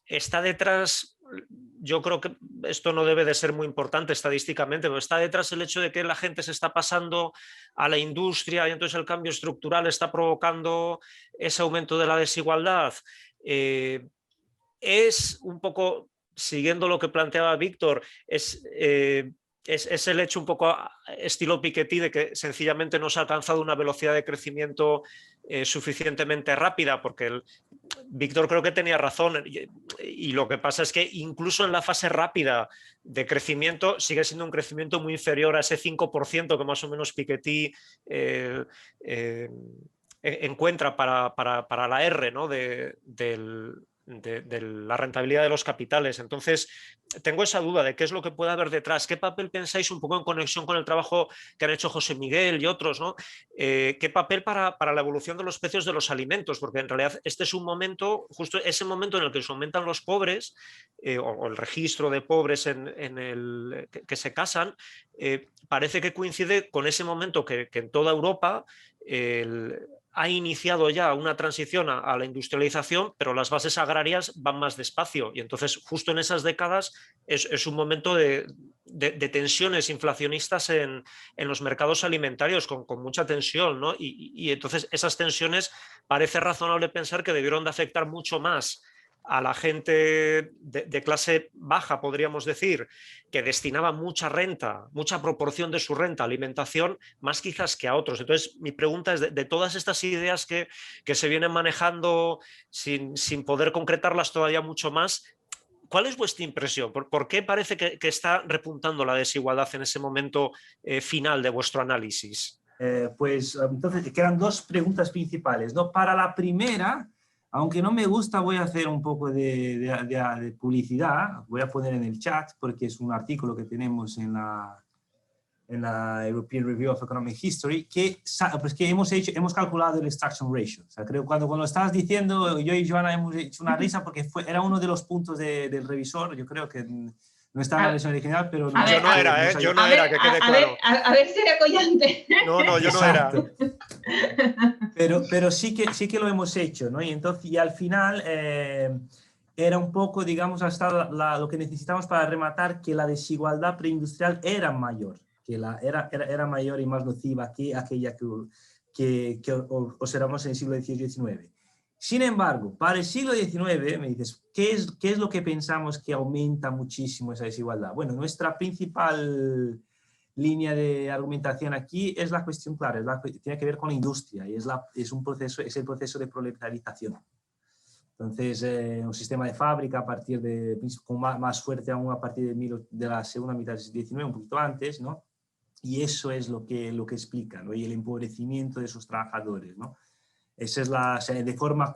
Está detrás, yo creo que esto no debe de ser muy importante estadísticamente, pero está detrás el hecho de que la gente se está pasando a la industria y entonces el cambio estructural está provocando ese aumento de la desigualdad. Es un poco, siguiendo lo que planteaba Víctor, es el hecho un poco estilo Piketty de que sencillamente no se ha alcanzado una velocidad de crecimiento suficientemente rápida, porque Víctor creo que tenía razón, y lo que pasa es que incluso en la fase rápida de crecimiento sigue siendo un crecimiento muy inferior a ese 5% que más o menos Piketty encuentra para la R, ¿no? del de la rentabilidad de los capitales. Entonces, tengo esa duda de qué es lo que puede haber detrás. ¿Qué papel pensáis, un poco en conexión con el trabajo que han hecho José Miguel y otros, ¿no? ¿Qué papel para la evolución de los precios de los alimentos? Porque en realidad este es un momento, justo ese momento en el que se aumentan los pobres, o el registro de pobres que se casan, parece que coincide con ese momento que en toda Europa ha iniciado ya una transición a la industrialización, pero las bases agrarias van más despacio. Y entonces, justo en esas décadas, es un momento de tensiones inflacionistas en los mercados alimentarios, con mucha tensión, ¿no? Y entonces esas tensiones parece razonable pensar que debieron de afectar mucho más a la gente de clase baja, podríamos decir, que destinaba mucha renta, mucha proporción de su renta a alimentación, más quizás que a otros. Entonces, mi pregunta es, de todas estas ideas que se vienen manejando sin poder concretarlas todavía mucho más, ¿cuál es vuestra impresión? ¿Por qué parece que está repuntando la desigualdad en ese momento final de vuestro análisis? Pues entonces quedan dos preguntas principales, ¿no? Para la primera, aunque no me gusta, voy a hacer un poco de publicidad, voy a poner en el chat porque es un artículo que tenemos en la European Review of Economic History, pues que hemos calculado el extraction ratio. O sea, creo que cuando lo estabas diciendo, yo y Joana hemos hecho una risa porque era uno de los puntos del revisor. Yo creo que no está en la versión original, pero... Yo no era, que quede claro. A ver si era collante. No, yo no era. Pero sí que lo hemos hecho, ¿no? Y al final era un poco, digamos, hasta lo que necesitamos para rematar que la desigualdad preindustrial era mayor, era mayor y más nociva que aquella que observamos en el siglo XVIII y XIX. Sin embargo, para el siglo XIX, me dices, ¿qué es lo que pensamos que aumenta muchísimo esa desigualdad? Bueno, nuestra principal línea de argumentación aquí es la cuestión clara, tiene que ver con la industria y es el proceso de proletarización. Entonces, un sistema de fábrica con más fuerte aún a partir de la segunda mitad del siglo XIX, un poquito antes, ¿no? Y eso es lo que explica, ¿no? Y el empobrecimiento de sus trabajadores, ¿no? Esa es de forma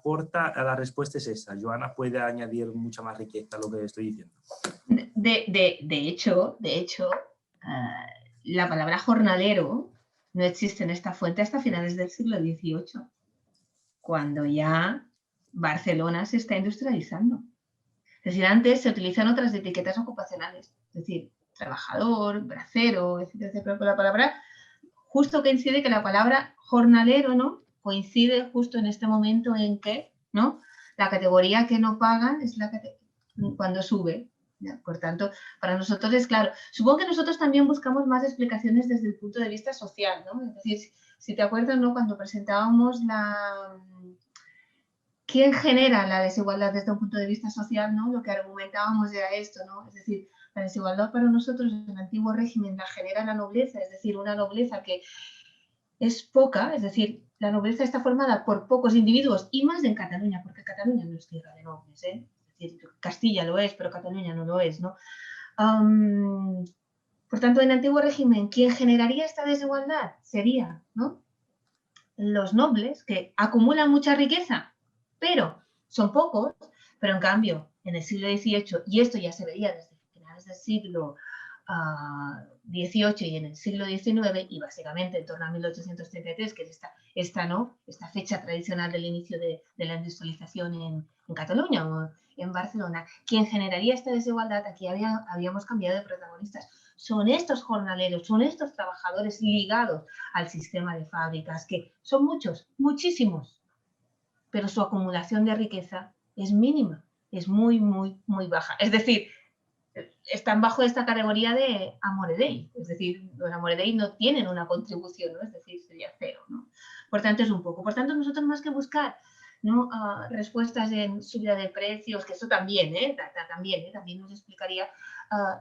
corta, la respuesta es esa. Joana puede añadir mucha más riqueza a lo que estoy diciendo. De hecho, la palabra jornalero no existe en esta fuente hasta finales del siglo XVIII, cuando ya Barcelona se está industrializando. Es decir, antes se utilizan otras etiquetas ocupacionales, es decir, trabajador, bracero, etcétera, etcétera, pero la palabra justo coincide que la palabra jornalero, ¿no? Coincide justo en este momento en que, ¿no? La categoría que no pagan es cuando sube. ¿Ya? Por tanto, para nosotros es claro. Supongo que nosotros también buscamos más explicaciones desde el punto de vista social, ¿no? Es decir, si te acuerdas, ¿no? Cuando presentábamos ¿quién genera la desigualdad desde un punto de vista social, ¿no? Lo que argumentábamos era esto, ¿no? Es decir, la desigualdad para nosotros en el antiguo régimen la genera la nobleza, es decir, una nobleza que es poca, es decir, la nobleza está formada por pocos individuos y más en Cataluña, porque Cataluña no es tierra de nobles, ¿eh? Es decir, Castilla lo es, pero Cataluña no lo es, ¿no? Por tanto, en el antiguo régimen, ¿quién generaría esta desigualdad? Sería, ¿no? Los nobles, que acumulan mucha riqueza, pero son pocos, pero en cambio, en el siglo XVIII, y esto ya se veía desde finales del siglo XVIII y en el siglo XIX, y básicamente en torno a 1833, que es esta fecha tradicional del inicio de la industrialización en Cataluña o en Barcelona, quien generaría esta desigualdad, aquí habíamos cambiado de protagonistas. Son estos jornaleros, son estos trabajadores ligados al sistema de fábricas, que son muchos, muchísimos, pero su acumulación de riqueza es mínima, es muy, muy, muy baja. Es decir, están bajo esta categoría de Amore Dei, es decir, los Amore Dei no tienen una contribución, ¿no? Es decir, sería cero, ¿no? Por tanto, es un poco. Por tanto, nosotros más que buscar, ¿no? Respuestas en subida de precios, que eso también, también nos explicaría,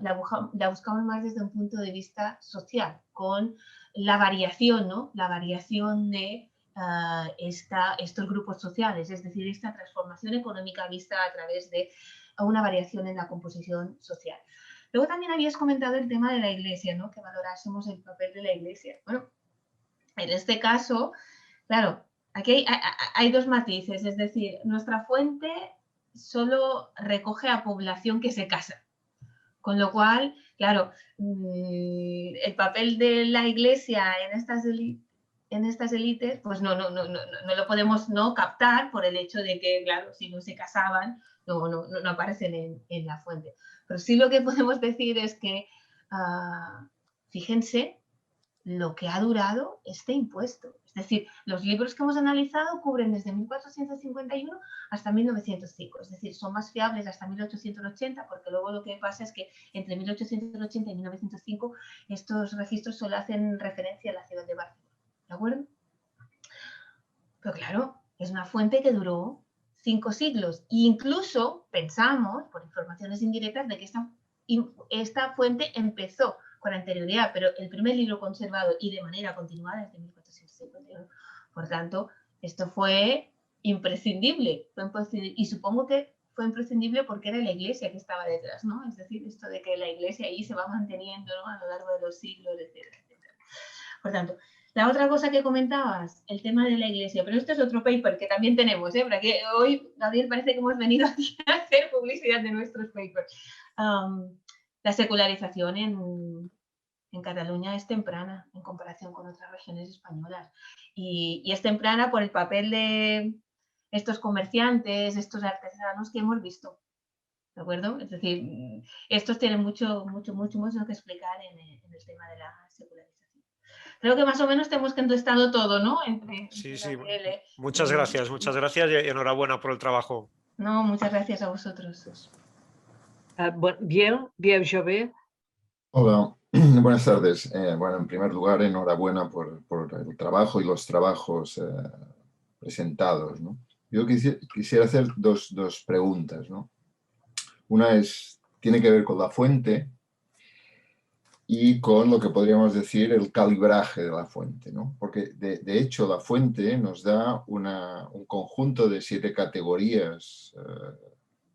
la buscamos más desde un punto de vista social, con la variación, ¿no? La variación de estos grupos sociales, es decir, esta transformación económica vista a través de una variación en la composición social. Luego también habías comentado el tema de la Iglesia, ¿no? Que valorásemos el papel de la Iglesia. Bueno, en este caso, claro, aquí hay dos matices, es decir, nuestra fuente solo recoge a población que se casa, con lo cual, claro, el papel de la Iglesia en estas élites, pues no lo podemos no captar por el hecho de que, claro, si no se casaban, no aparecen en la fuente. Pero sí lo que podemos decir es que, fíjense lo que ha durado este impuesto. Es decir, los libros que hemos analizado cubren desde 1451 hasta 1905. Es decir, son más fiables hasta 1880, porque luego lo que pasa es que entre 1880 y 1905 estos registros solo hacen referencia a la ciudad de Barcelona. ¿De acuerdo? Pero claro, es una fuente que duró 5 siglos. E incluso pensamos, por informaciones indirectas, de que esta fuente empezó con anterioridad, pero el primer libro conservado y de manera continuada es de 1451. Por tanto, esto fue imprescindible. Y supongo que fue imprescindible porque era la Iglesia que estaba detrás, ¿no? Es decir, esto de que la Iglesia ahí se va manteniendo, ¿no?, a lo largo de los siglos, etcétera, etcétera. Por tanto, la otra cosa que comentabas, el tema de la Iglesia, pero esto es otro paper que también tenemos, porque hoy, Gabriel, parece que hemos venido aquí a hacer publicidad de nuestros papers. La secularización en Cataluña es temprana en comparación con otras regiones españolas. Y es temprana por el papel de estos comerciantes, estos artesanos que hemos visto. ¿De acuerdo? Es decir, estos tienen mucho que explicar en el tema de la secularización. Creo que más o menos te hemos contestado todo, ¿no? Sí. Muchas gracias y enhorabuena por el trabajo. No, muchas gracias a vosotros. Biel Jové. Hola, buenas tardes. Bueno, en primer lugar, enhorabuena por el trabajo y los trabajos presentados, ¿no? Yo quisiera hacer dos preguntas, ¿no? Una tiene que ver con la fuente y con lo que podríamos decir el calibraje de la fuente, ¿no? Porque de hecho la fuente nos da un conjunto de 7 categorías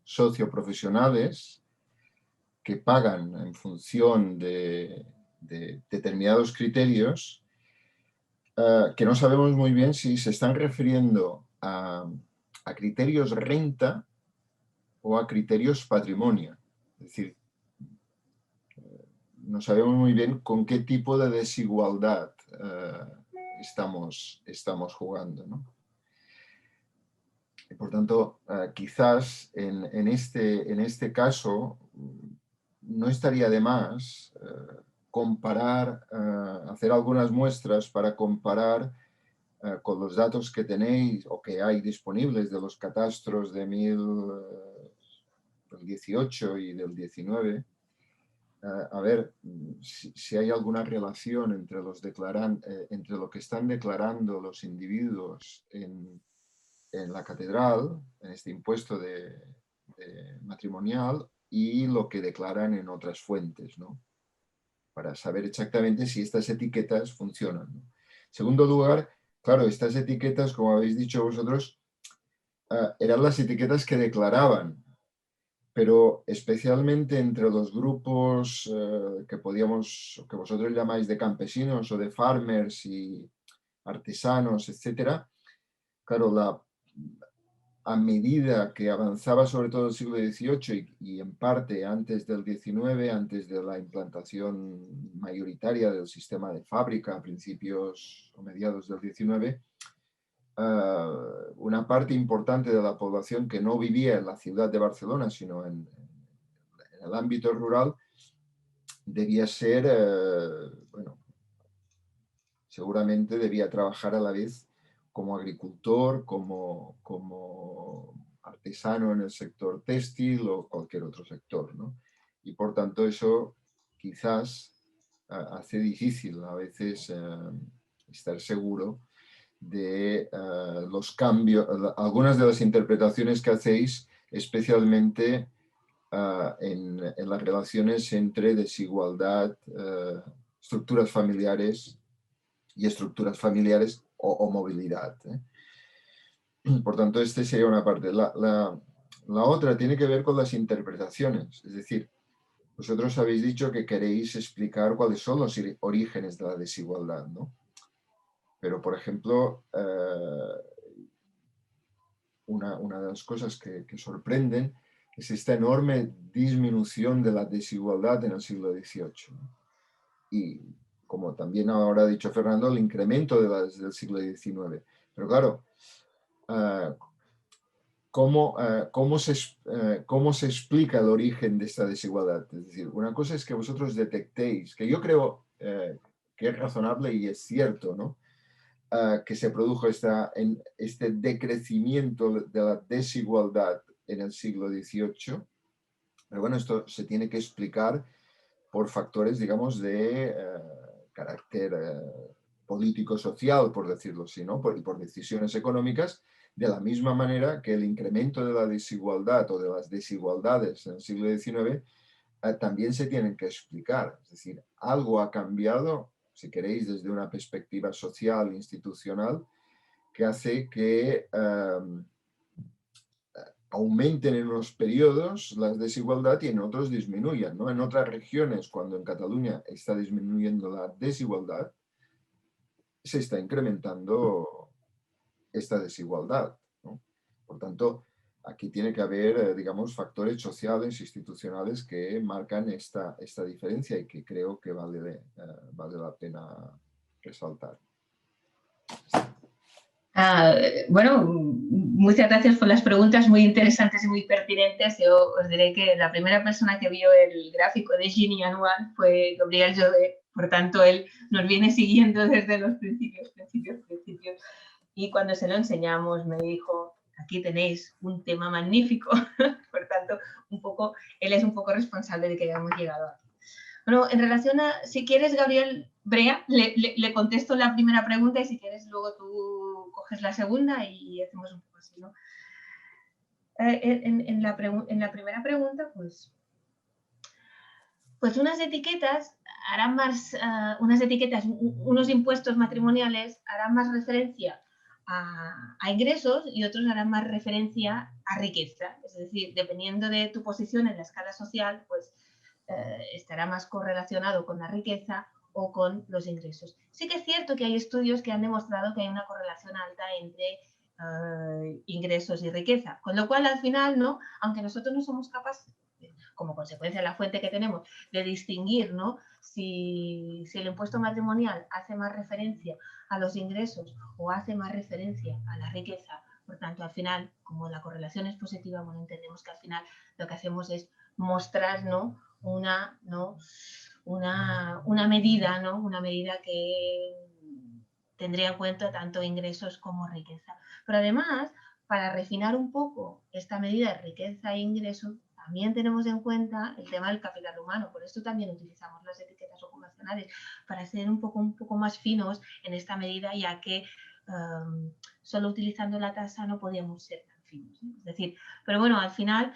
socioprofesionales que pagan en función de determinados criterios que no sabemos muy bien si se están refiriendo a criterios renta o a criterios patrimonio. Es decir, no sabemos muy bien con qué tipo de desigualdad estamos jugando, ¿no? Y por tanto, quizás en este caso no estaría de más comparar, hacer algunas muestras para comparar con los datos que tenéis o que hay disponibles de los catastros de del 18 y del 19, a ver si hay alguna relación entre entre lo que están declarando los individuos en la catedral, en este impuesto matrimonial, y lo que declaran en otras fuentes, ¿no? Para saber exactamente si estas etiquetas funcionan, ¿no? En segundo lugar, claro, estas etiquetas, como habéis dicho vosotros, eran las etiquetas que declaraban, pero especialmente entre los grupos que vosotros llamáis de campesinos o de farmers y artesanos, etcétera. Claro, a medida que avanzaba sobre todo el siglo XVIII y en parte antes del XIX, antes de la implantación mayoritaria del sistema de fábrica a principios o mediados del XIX, una parte importante de la población que no vivía en la ciudad de Barcelona, sino en el ámbito rural, debía ser, bueno, seguramente debía trabajar a la vez como agricultor, como artesano en el sector textil o cualquier otro sector, ¿no? Y por tanto eso quizás hace difícil a veces estar seguro de los cambios, algunas de las interpretaciones que hacéis, especialmente en las relaciones entre desigualdad, estructuras familiares y estructuras familiares o movilidad. Por tanto, esta sería una parte. La otra tiene que ver con las interpretaciones, es decir, vosotros habéis dicho que queréis explicar cuáles son los orígenes de la desigualdad, ¿no? Pero, por ejemplo, una de las cosas que sorprenden es esta enorme disminución de la desigualdad en el siglo XVIII. Y, como también ahora ha dicho Fernando, el incremento del siglo XIX. Pero claro, ¿cómo se explica el origen de esta desigualdad? Es decir, una cosa es que vosotros detectéis, que yo creo que es razonable y es cierto, ¿no? Que se produjo este decrecimiento de la desigualdad en el siglo XVIII. Pero bueno, esto se tiene que explicar por factores, digamos, de carácter político-social, por decirlo así, ¿no? Y por decisiones económicas, de la misma manera que el incremento de la desigualdad o de las desigualdades en el siglo XIX también se tienen que explicar. Es decir, algo ha cambiado, si queréis, desde una perspectiva social, institucional, que hace que aumenten en unos periodos la desigualdad y en otros disminuyan, ¿no? En otras regiones, cuando en Cataluña está disminuyendo la desigualdad, se está incrementando esta desigualdad, ¿no? Por tanto, aquí tiene que haber, digamos, factores sociales, institucionales que marcan esta diferencia y que creo que vale la pena resaltar. Bueno, muchas gracias por las preguntas muy interesantes y muy pertinentes. Yo os diré que la primera persona que vio el gráfico de Gini anual fue Gabriel Jové, por tanto él nos viene siguiendo desde los principios. Y cuando se lo enseñamos me dijo, aquí tenéis un tema magnífico. Por tanto, él es un poco responsable de que hayamos llegado aquí. Bueno, en relación a, si quieres, Gabriel Brea, le contesto la primera pregunta y si quieres luego tú coges la segunda y hacemos un poco así, ¿no? En la primera pregunta, pues unas etiquetas harán más, unos impuestos matrimoniales harán más referencia a ingresos y otros harán más referencia a riqueza. Es decir, dependiendo de tu posición en la escala social, pues estará más correlacionado con la riqueza o con los ingresos. Sí que es cierto que hay estudios que han demostrado que hay una correlación alta entre ingresos y riqueza, con lo cual al final, ¿no? Aunque nosotros no somos capaces, como consecuencia de la fuente que tenemos, de distinguir, ¿no? Si el impuesto matrimonial hace más referencia a los ingresos o hace más referencia a la riqueza. Por tanto, al final, como la correlación es positiva, bueno, entendemos que al final lo que hacemos es mostrar, ¿no? Una medida, ¿no? Una medida que tendría en cuenta tanto ingresos como riqueza. Pero además, para refinar un poco esta medida de riqueza e ingresos, también tenemos en cuenta el tema del capital humano. Por esto también utilizamos las etiquetas ocupacionales, para ser un poco más finos en esta medida, ya que solo utilizando la tasa no podíamos ser tan finos, ¿eh? Es decir, pero bueno, al final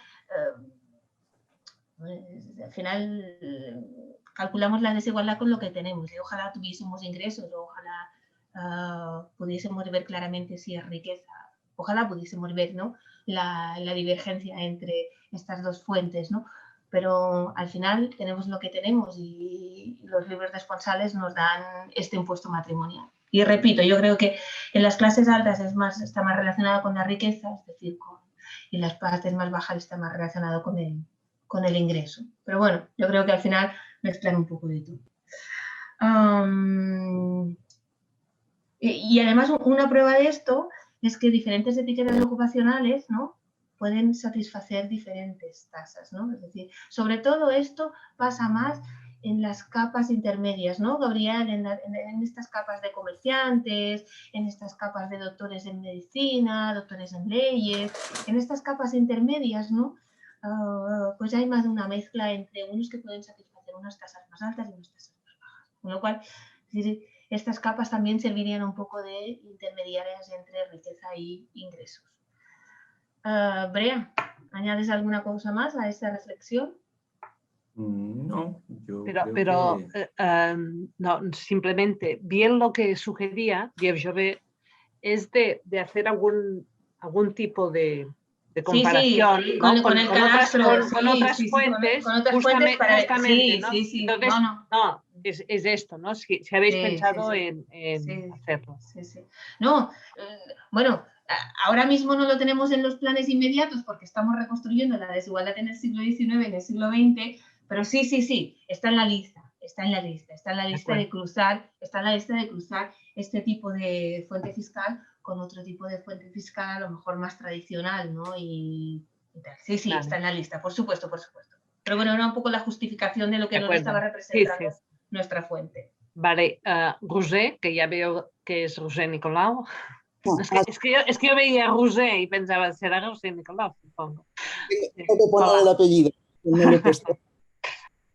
calculamos la desigualdad con lo que tenemos. Y ojalá tuviésemos ingresos, ojalá pudiésemos ver claramente si es riqueza. Ojalá pudiésemos ver, ¿no? la divergencia entre estas dos fuentes, ¿no? Pero al final tenemos lo que tenemos y los libros responsables nos dan este impuesto matrimonial. Y repito, yo creo que en las clases altas está más relacionado con la riqueza, es decir, y en las partes más bajas está más relacionado con el ingreso. Pero bueno, yo creo que al final mezclan un poco de todo. Y además una prueba de esto es que diferentes etiquetas ocupacionales, ¿no? Pueden satisfacer diferentes tasas, ¿no? Es decir, sobre todo esto pasa más en las capas intermedias, ¿no, Gabriel? En estas capas de comerciantes, en estas capas de doctores en medicina, doctores en leyes, en estas capas intermedias, ¿no? Pues hay más de una mezcla entre unos que pueden satisfacer unas tasas más altas y unas tasas más bajas. Con lo cual, es decir, estas capas también servirían un poco de intermediarias entre riqueza y ingresos. Brea, ¿añades alguna cosa más a esta reflexión? No, yo pero creo no, simplemente bien lo que sugería Jové es de hacer algún tipo de comparación, sí, ¿no? con el otras fuentes, con otras fuentes para... justamente, ¿no? Sí, Entonces, no, es esto, ¿no? Si habéis pensado en hacerlo. Sí. No, bueno, ahora mismo no lo tenemos en los planes inmediatos porque estamos reconstruyendo la desigualdad en el siglo XIX y en el siglo XX, pero sí, está en la lista, de cruzar este tipo de fuente fiscal con otro tipo de fuente fiscal, a lo mejor más tradicional, ¿no? Y tal. Sí, vale. Está en la lista, por supuesto. Pero bueno, era un poco la justificación de lo que nos estaba representando nuestra fuente. Vale, Roger, que ya veo que es Roger Nicolau. Es que yo veía Roger y pensaba, será Roger Nicolau, supongo. Tengo que poner el apellido. No lo he puesto.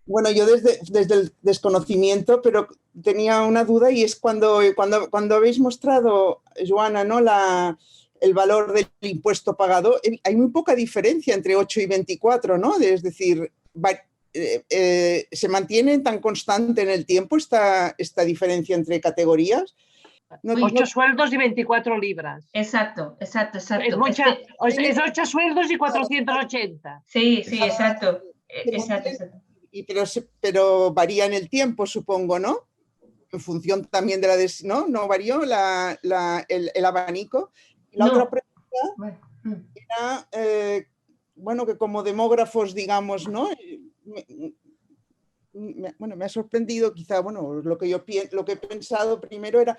Bueno, yo desde el desconocimiento, pero tenía una duda y es cuando habéis mostrado, Joana, ¿no? El valor del impuesto pagado, hay muy poca diferencia entre 8 y 24, ¿no? Es decir, ¿se mantiene tan constante en el tiempo esta diferencia entre categorías? No, 8 sueldos y 24 libras. Exacto. Es 8 sueldos y 480. Sí, exacto. Pero varía en el tiempo, supongo, ¿no? En función también de ¿no varió el abanico. La otra pregunta era, bueno, que como demógrafos, digamos, ¿no? Me ha sorprendido quizá, bueno, lo que he pensado primero era,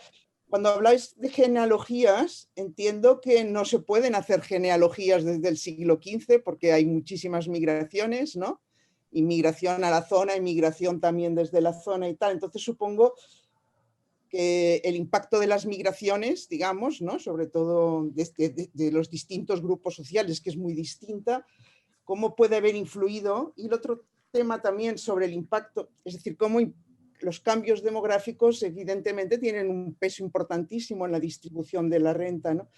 cuando habláis de genealogías, entiendo que no se pueden hacer genealogías desde el siglo XV porque hay muchísimas migraciones, ¿no? Inmigración a la zona, inmigración también desde la zona y tal. Entonces supongo que el impacto de las migraciones, digamos, ¿no? Sobre todo de los distintos grupos sociales, que es muy distinta, cómo puede haber influido. Y el otro tema también sobre el impacto, es decir, cómo los cambios demográficos evidentemente tienen un peso importantísimo en la distribución de la renta, ¿no?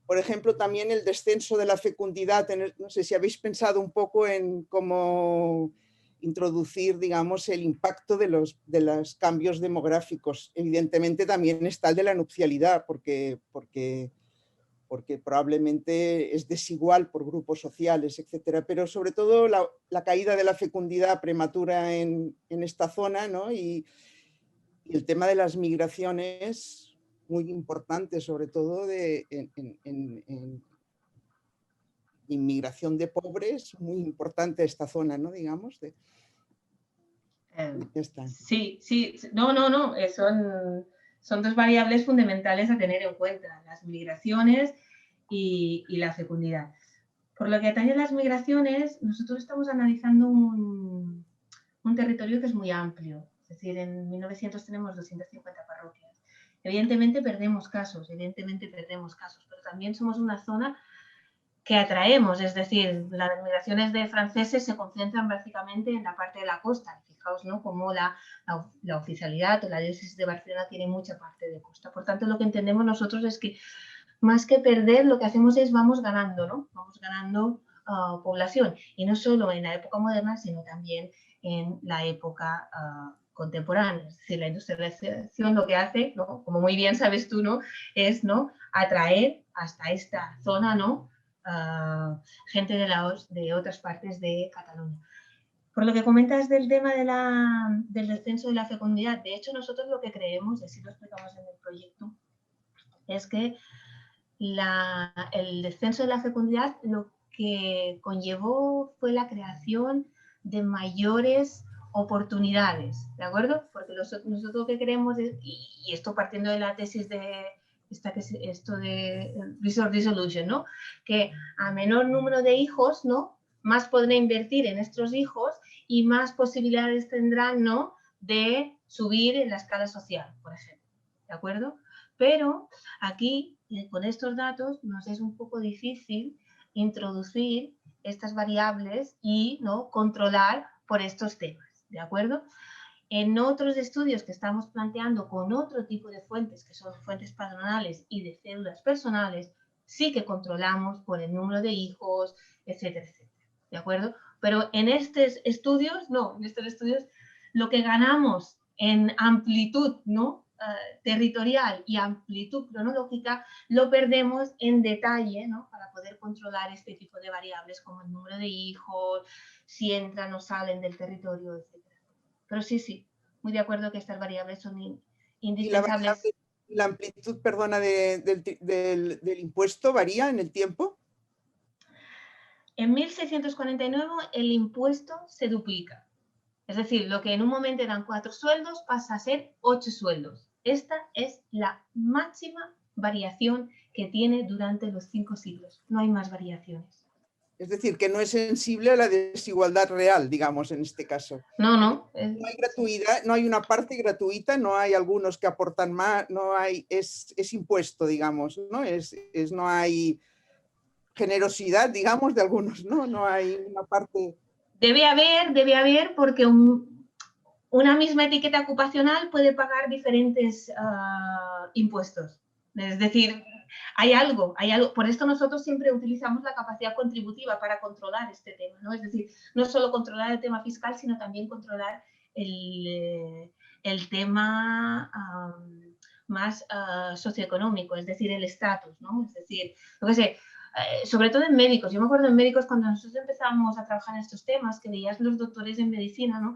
Por ejemplo, también el descenso de la fecundidad, no sé si habéis pensado un poco en cómo introducir, digamos, el impacto de los cambios demográficos. Evidentemente también está el de la nupcialidad, porque probablemente es desigual por grupos sociales, etcétera. Pero sobre todo la caída de la fecundidad prematura en esta zona, ¿no? Y el tema de las migraciones, muy importante, sobre todo en inmigración de pobres, muy importante esta zona, ¿no? Digamos. Ya está. Sí. No. Son dos variables fundamentales a tener en cuenta, las migraciones y la fecundidad. Por lo que atañe a las migraciones, nosotros estamos analizando un territorio que es muy amplio. Es decir, en 1900 tenemos 250 parroquias. Evidentemente perdemos casos, pero también somos una zona que atraemos, es decir, las migraciones de franceses se concentran básicamente en la parte de la costa. Fijaos, ¿no? Como la oficialidad o la diócesis de Barcelona tiene mucha parte de costa. Por tanto, lo que entendemos nosotros es que más que perder, lo que hacemos es vamos ganando, ¿no? Vamos ganando población. Y no solo en la época moderna, sino también en la época contemporánea. Es decir, la industrialización lo que hace, ¿no? Como muy bien sabes tú, ¿no? Es, ¿no? Atraer hasta esta zona, ¿no? Gente de otras partes de Cataluña. Por lo que comentas del tema del descenso de la fecundidad, de hecho nosotros lo que creemos, y así lo explicamos en el proyecto, es que el descenso de la fecundidad lo que conllevó fue la creación de mayores oportunidades, ¿de acuerdo? Porque nosotros lo que creemos, y esto partiendo de la tesis de esto de Resource Dissolution, ¿no? Que a menor número de hijos, ¿no? Más podrán invertir en estos hijos y más posibilidades tendrán, ¿no? De subir en la escala social, por ejemplo, ¿de acuerdo? Pero aquí, con estos datos, nos es un poco difícil introducir estas variables y, ¿no? Controlar por estos temas, ¿de acuerdo? En otros estudios que estamos planteando con otro tipo de fuentes, que son fuentes padronales y de cédulas personales, sí que controlamos por el número de hijos, etcétera, etcétera, ¿de acuerdo? Pero en estos estudios, no, en estos estudios lo que ganamos en amplitud, ¿no? Territorial y amplitud cronológica, lo perdemos en detalle, ¿no? Para poder controlar este tipo de variables como el número de hijos, si entran o salen del territorio, etc. Pero sí, muy de acuerdo que estas variables son ¿Y indispensables. la amplitud, perdona, del impuesto varía en el tiempo? En 1649 el impuesto se duplica. Es decir, lo que en un momento eran 4 sueldos pasa a ser 8 sueldos. Esta es la máxima variación que tiene durante los 5 siglos. No hay más variaciones. Es decir, que no es sensible a la desigualdad real, digamos, en este caso. No. No hay gratuidad, no hay una parte gratuita, no hay algunos que aportan más, no hay, es impuesto, digamos, ¿no? No hay generosidad, digamos, de algunos, ¿no? No hay una parte... Debe haber porque una misma etiqueta ocupacional puede pagar diferentes impuestos. Es decir, hay algo. Por esto nosotros siempre utilizamos la capacidad contributiva para controlar este tema, ¿no? Es decir, no solo controlar el tema fiscal, sino también controlar el tema más socioeconómico, es decir, el estatus, ¿no? Es decir, lo que sé, sobre todo en médicos. Yo me acuerdo en médicos cuando nosotros empezábamos a trabajar en estos temas, que veías los doctores en medicina, ¿no?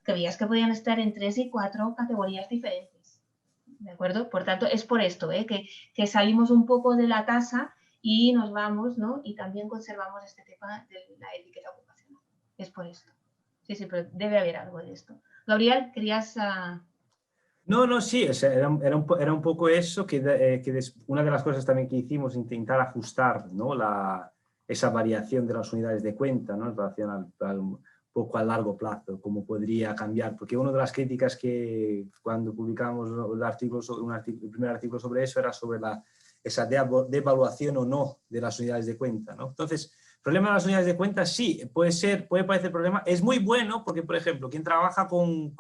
Que veías que podían estar en 3 y 4 categorías diferentes. ¿De acuerdo? Por tanto, es por esto, que salimos un poco de la tasa y nos vamos, ¿no? Y también conservamos este tema de la etiqueta ocupacional. Es por esto. Sí, pero debe haber algo de esto. Gabriel, ¿querías...? No, sí, o sea, era un poco eso, una de las cosas también que hicimos, intentar ajustar, ¿no? esa variación de las unidades de cuenta, ¿no? En relación un poco a largo plazo, cómo podría cambiar, porque una de las críticas que cuando publicamos el primer artículo sobre eso era sobre esa devaluación o no de las unidades de cuenta, ¿no? Entonces, el problema de las unidades de cuenta sí, puede parecer problema, es muy bueno porque, por ejemplo, quien trabaja con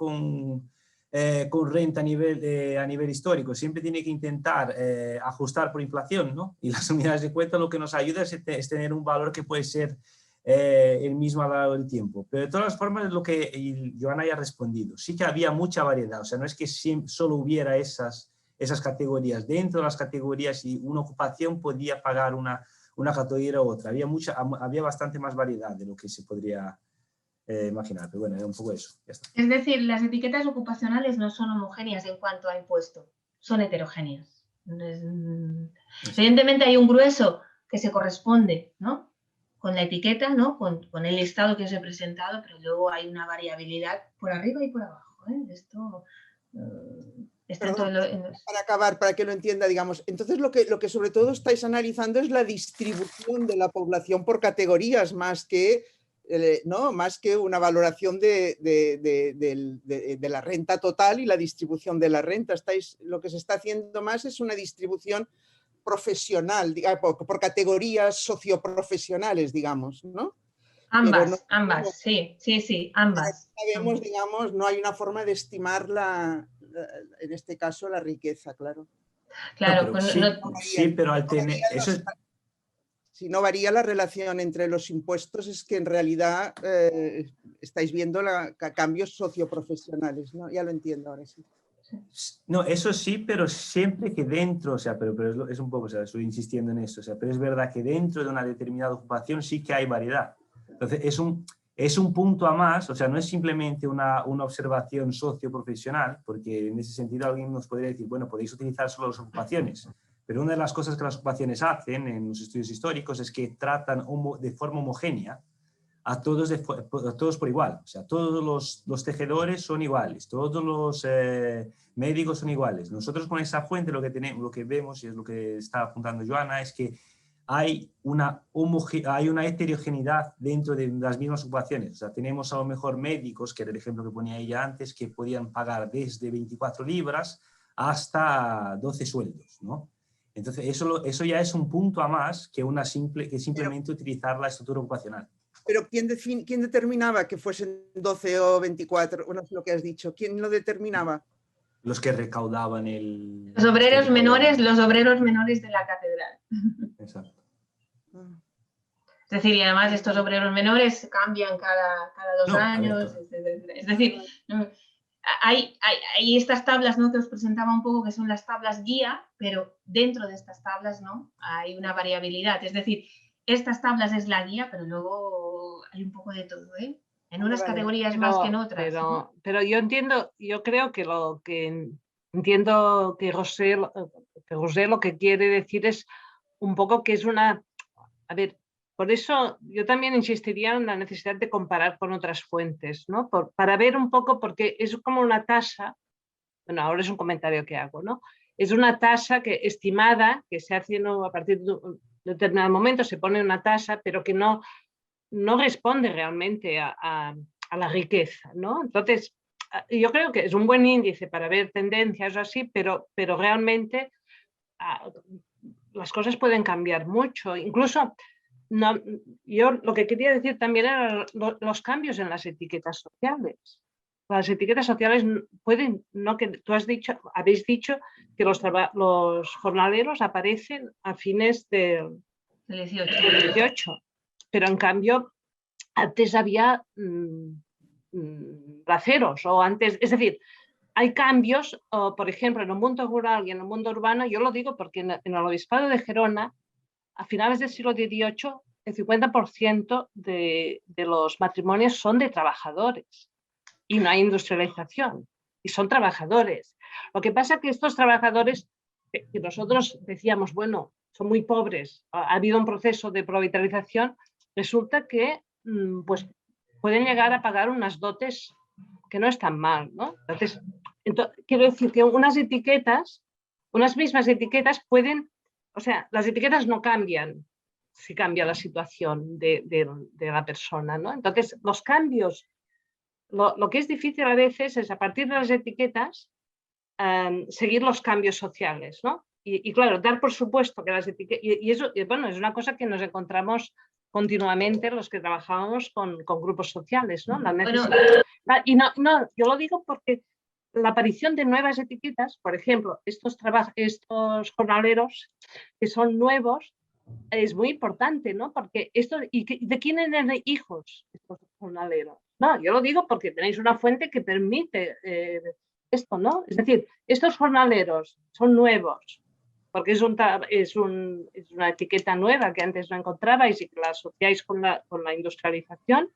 renta a nivel histórico, siempre tiene que intentar ajustar por inflación, ¿no? Y las unidades de cuenta lo que nos ayuda es tener un valor que puede ser el mismo a lo largo del tiempo. Pero de todas las formas, lo que Joana ya ha respondido, sí que había mucha variedad, o sea, no es que solo hubiera esas categorías. Dentro de las categorías y una ocupación podía pagar una categoría u otra. Había bastante más variedad de lo que se podría imaginar, pero bueno, era un poco eso. Ya está. Es decir, las etiquetas ocupacionales no son homogéneas en cuanto a impuesto, son heterogéneas. Evidentemente hay un grueso que se corresponde, ¿no? Con la etiqueta, ¿no? Con el listado que os he presentado, pero luego hay una variabilidad por arriba y por abajo, ¿eh? Esto está Perdón, en para acabar, para que lo entienda, digamos. Entonces, lo que sobre todo estáis analizando es la distribución de la población por categorías, más que una valoración de la renta total y la distribución de la renta. Lo que se está haciendo más es una distribución profesional, por categorías socioprofesionales, digamos, ¿no? Ambas, sí, ambas. Sabemos, digamos, no hay una forma de estimar en este caso, la riqueza, claro. Claro, pero al tener... Si no varía la relación entre los impuestos, es que en realidad estáis viendo cambios socioprofesionales, ¿no? Ya lo entiendo ahora sí. No, eso sí, pero siempre que dentro, o sea, pero es un poco, o sea, estoy insistiendo en esto, o sea, pero es verdad que dentro de una determinada ocupación sí que hay variedad. Entonces, es un punto a más, o sea, no es simplemente una observación socioprofesional, porque en ese sentido alguien nos podría decir, bueno, podéis utilizar solo las ocupaciones, pero una de las cosas que las ocupaciones hacen en los estudios históricos es que tratan de forma homogénea a todos por igual. O sea, todos los tejedores son iguales, todos los médicos son iguales. Nosotros con esa fuente lo que vemos, y es lo que está apuntando Joana, es que hay una heterogeneidad dentro de las mismas ocupaciones. O sea, tenemos a lo mejor médicos, que era el ejemplo que ponía ella antes, que podían pagar desde 24 libras hasta 12 sueldos, ¿no? Entonces, eso ya es un punto a más que simplemente utilizar la estructura ocupacional. Pero ¿quién determinaba que fuesen 12 o 24? Bueno, es lo que has dicho. ¿Quién lo determinaba? Los que recaudaban los obreros menores de la catedral. Exacto. Es decir, y además estos obreros menores cambian cada 2 años. Es decir, hay estas tablas, ¿no?, que os presentaba un poco, que son las tablas guía, pero dentro de estas tablas, ¿no?, hay una variabilidad. Es decir, estas tablas es la guía, pero luego hay un poco de todo, ¿eh? en unas categorías más que en otras. Pero yo creo que entiendo que José lo que quiere decir es un poco que es una... A ver, por eso yo también insistiría en la necesidad de comparar con otras fuentes, ¿no? Para ver un poco, porque es como una tasa, bueno, ahora es un comentario que hago, ¿no? Es una tasa estimada que se hace a partir de un determinado momento, se pone una tasa, pero que no responde realmente a la riqueza, ¿no? Entonces, yo creo que es un buen índice para ver tendencias o así, pero realmente las cosas pueden cambiar mucho. Incluso, yo lo que quería decir también eran los cambios en las etiquetas sociales. Las etiquetas sociales pueden, no que tú habéis dicho que los jornaleros aparecen a fines del 18, pero en cambio antes había braceros o antes, es decir, hay cambios, por ejemplo, en el mundo rural y en el mundo urbano. Yo lo digo porque en el obispado de Gerona, a finales del siglo XVIII, el 50% de los matrimonios son de trabajadores y no hay industrialización y son trabajadores. Lo que pasa es que estos trabajadores, que nosotros decíamos, bueno, son muy pobres, ha habido un proceso de proletarización, resulta que pues, pueden llegar a pagar unas dotes que no están mal, ¿no? Entonces, quiero decir que unas mismas etiquetas pueden, o sea, las etiquetas no cambian si cambia la situación de la persona, ¿no? Entonces, los cambios, lo que es difícil a veces es a partir de las etiquetas seguir los cambios sociales, ¿no? Y claro, dar por supuesto que las etiquetas, y eso, bueno, es una cosa que nos encontramos continuamente los que trabajábamos con grupos sociales, ¿no? La necesidad, y yo lo digo porque la aparición de nuevas etiquetas, por ejemplo, estos jornaleros que son nuevos, es muy importante, ¿no? Porque ¿de quién eran hijos estos jornaleros? No, yo lo digo porque tenéis una fuente que permite esto, ¿no? Es decir, estos jornaleros son nuevos, porque es una etiqueta nueva que antes no encontrabais y que la asociáis con la industrialización,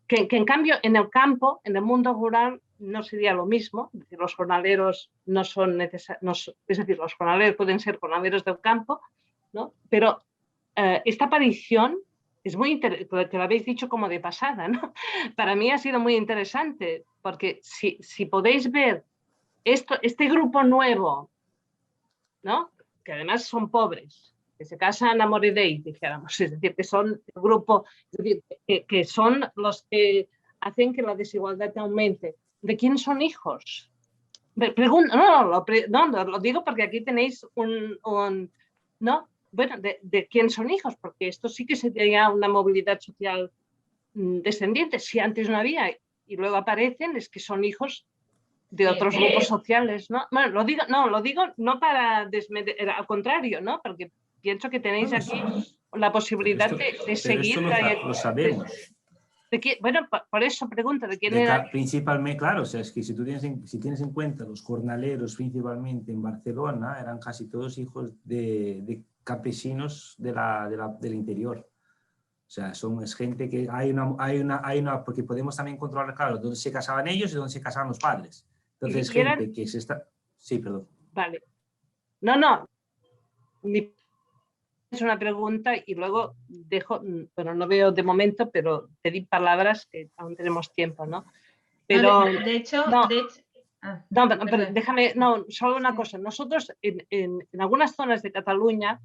que en cambio en el campo, en el mundo rural, no sería lo mismo. Es decir, los jornaleros no son necesarios, es decir, los jornaleros pueden ser jornaleros del campo, ¿no? Pero esta aparición es muy interesante, que lo habéis dicho como de pasada, ¿no? Para mí ha sido muy interesante, porque si podéis ver este grupo nuevo, ¿no? Que además son pobres, que se casan a Moridei, dijéramos, es decir, que son el grupo, es decir, que son los que hacen que la desigualdad aumente. ¿De quién son hijos? Lo digo porque aquí tenéis ¿no? Bueno, ¿de quién son hijos? Porque esto sí que sería una movilidad social descendiente, si antes no había, y luego aparecen, es que son hijos de otros grupos sociales, ¿no? Bueno, lo digo no para desmerecer, al contrario, ¿no? Porque pienso que tenéis aquí la posibilidad de seguir. Lo sabemos. Bueno, por eso pregunto, ¿de quién era? Principalmente, claro, o sea, es que si tienes en cuenta los jornaleros principalmente en Barcelona, eran casi todos hijos de campesinos del interior. O sea, es gente que hay una, porque podemos también controlar, claro, dónde se casaban ellos y dónde se casaban los padres. Entonces, gente que se está... Sí, perdón. Vale. Es una pregunta y luego dejo, bueno, no veo de momento, pero pedí palabras que aún tenemos tiempo, ¿no? Pero de hecho, déjame, solo una cosa. Nosotros en algunas zonas de Cataluña,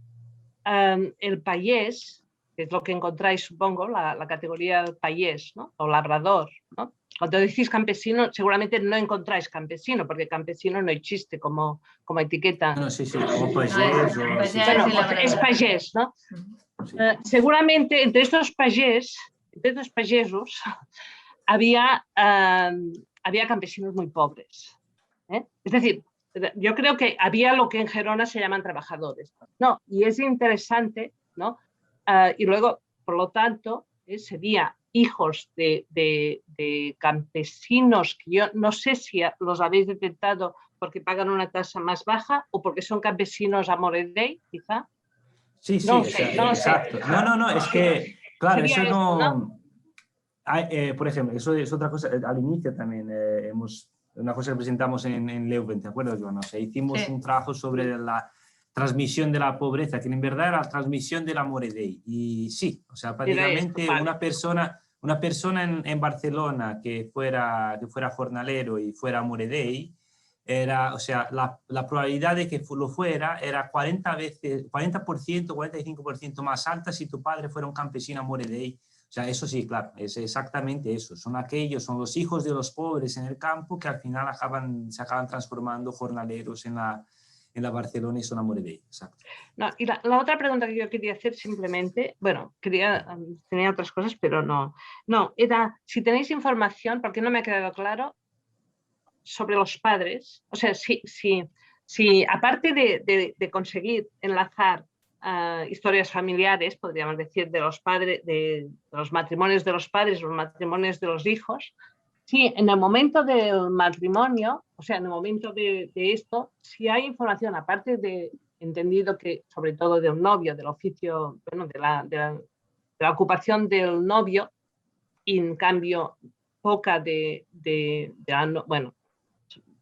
el payés, que es lo que encontráis, supongo, la categoría payés, ¿no? O labrador, ¿no? Cuando decís campesino, seguramente no encontráis campesino, porque campesino no existe como etiqueta. No, sí, como payés. Es payés, ¿no? Sí. Seguramente entre estos payesos, había campesinos muy pobres. Es decir, yo creo que había lo que en Gerona se llaman trabajadores. No, y es interesante, ¿no? Y luego, por lo tanto, sería hijos de campesinos que yo no sé si los habéis detectado porque pagan una tasa más baja o porque son campesinos a Moridei, quizá. Sí, exacto. No, es que, claro, eso no... por ejemplo, eso es otra cosa, al inicio también una cosa que presentamos en Leuven, ¿te acuerdas, Joana? O sea, hicimos un trabajo sobre la transmisión de la pobreza, que en verdad era la transmisión del amore Dei. Y sí, o sea, prácticamente esto, vale. una persona en Barcelona que fuera jornalero y fuera amore Dei, era, o sea, la probabilidad de que lo fuera era 40%, 45% más alta si tu padre fuera un campesino amore Dei. O sea, eso sí, claro, es exactamente eso. Son los hijos de los pobres en el campo que al final se acaban transformando jornaleros en la Barcelona y son amore Dei. Exacto. No, y la otra pregunta que yo quería hacer simplemente, bueno, tenía otras cosas, pero no, era si tenéis información, porque no me ha quedado claro, sobre los padres, o sea, si aparte de conseguir enlazar historias familiares, podríamos decir, de los padres, de los matrimonios de los padres, los matrimonios de los hijos, si en el momento del matrimonio, o sea, en el momento de esto, si hay información, aparte de entendido que sobre todo de un novio, del oficio, bueno, de la ocupación del novio, y en cambio poca bueno,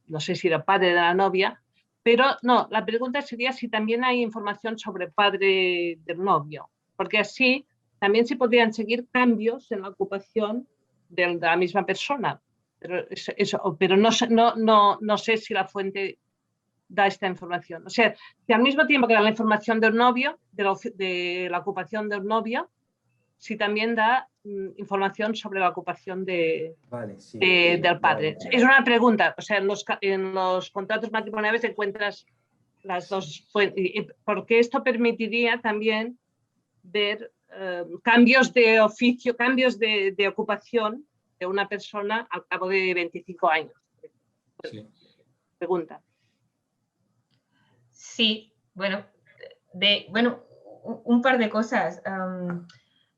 no sé si era padre de la novia, pero no, la pregunta sería si también hay información sobre padre del novio, porque así también se podrían seguir cambios en la ocupación de la misma persona. Pero no sé si la fuente da esta información. O sea, que al mismo tiempo que da la información del novio, de la ocupación del novio, si también da información sobre la ocupación del padre. Es una pregunta, o sea, en los contratos matrimoniales encuentras las dos fuentes, porque esto permitiría también ver cambios de oficio, cambios de ocupación de una persona al cabo de 25 años. Sí. Pregunta. Sí, bueno, un par de cosas.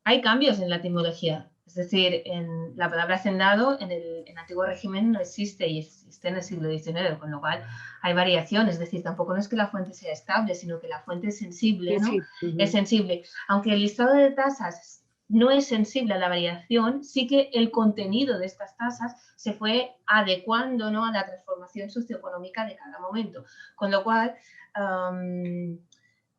Hay cambios en la etimología, es decir, en la palabra hacendado en el antiguo régimen no existe y existe en el siglo XIX, con lo cual hay variaciones, es decir, tampoco no es que la fuente sea estable, sino que la fuente es sensible, ¿no? Sí. Es sensible. Aunque el listado de tasas no es sensible a la variación, sí que el contenido de estas tasas se fue adecuando, ¿no?, a la transformación socioeconómica de cada momento, con lo cual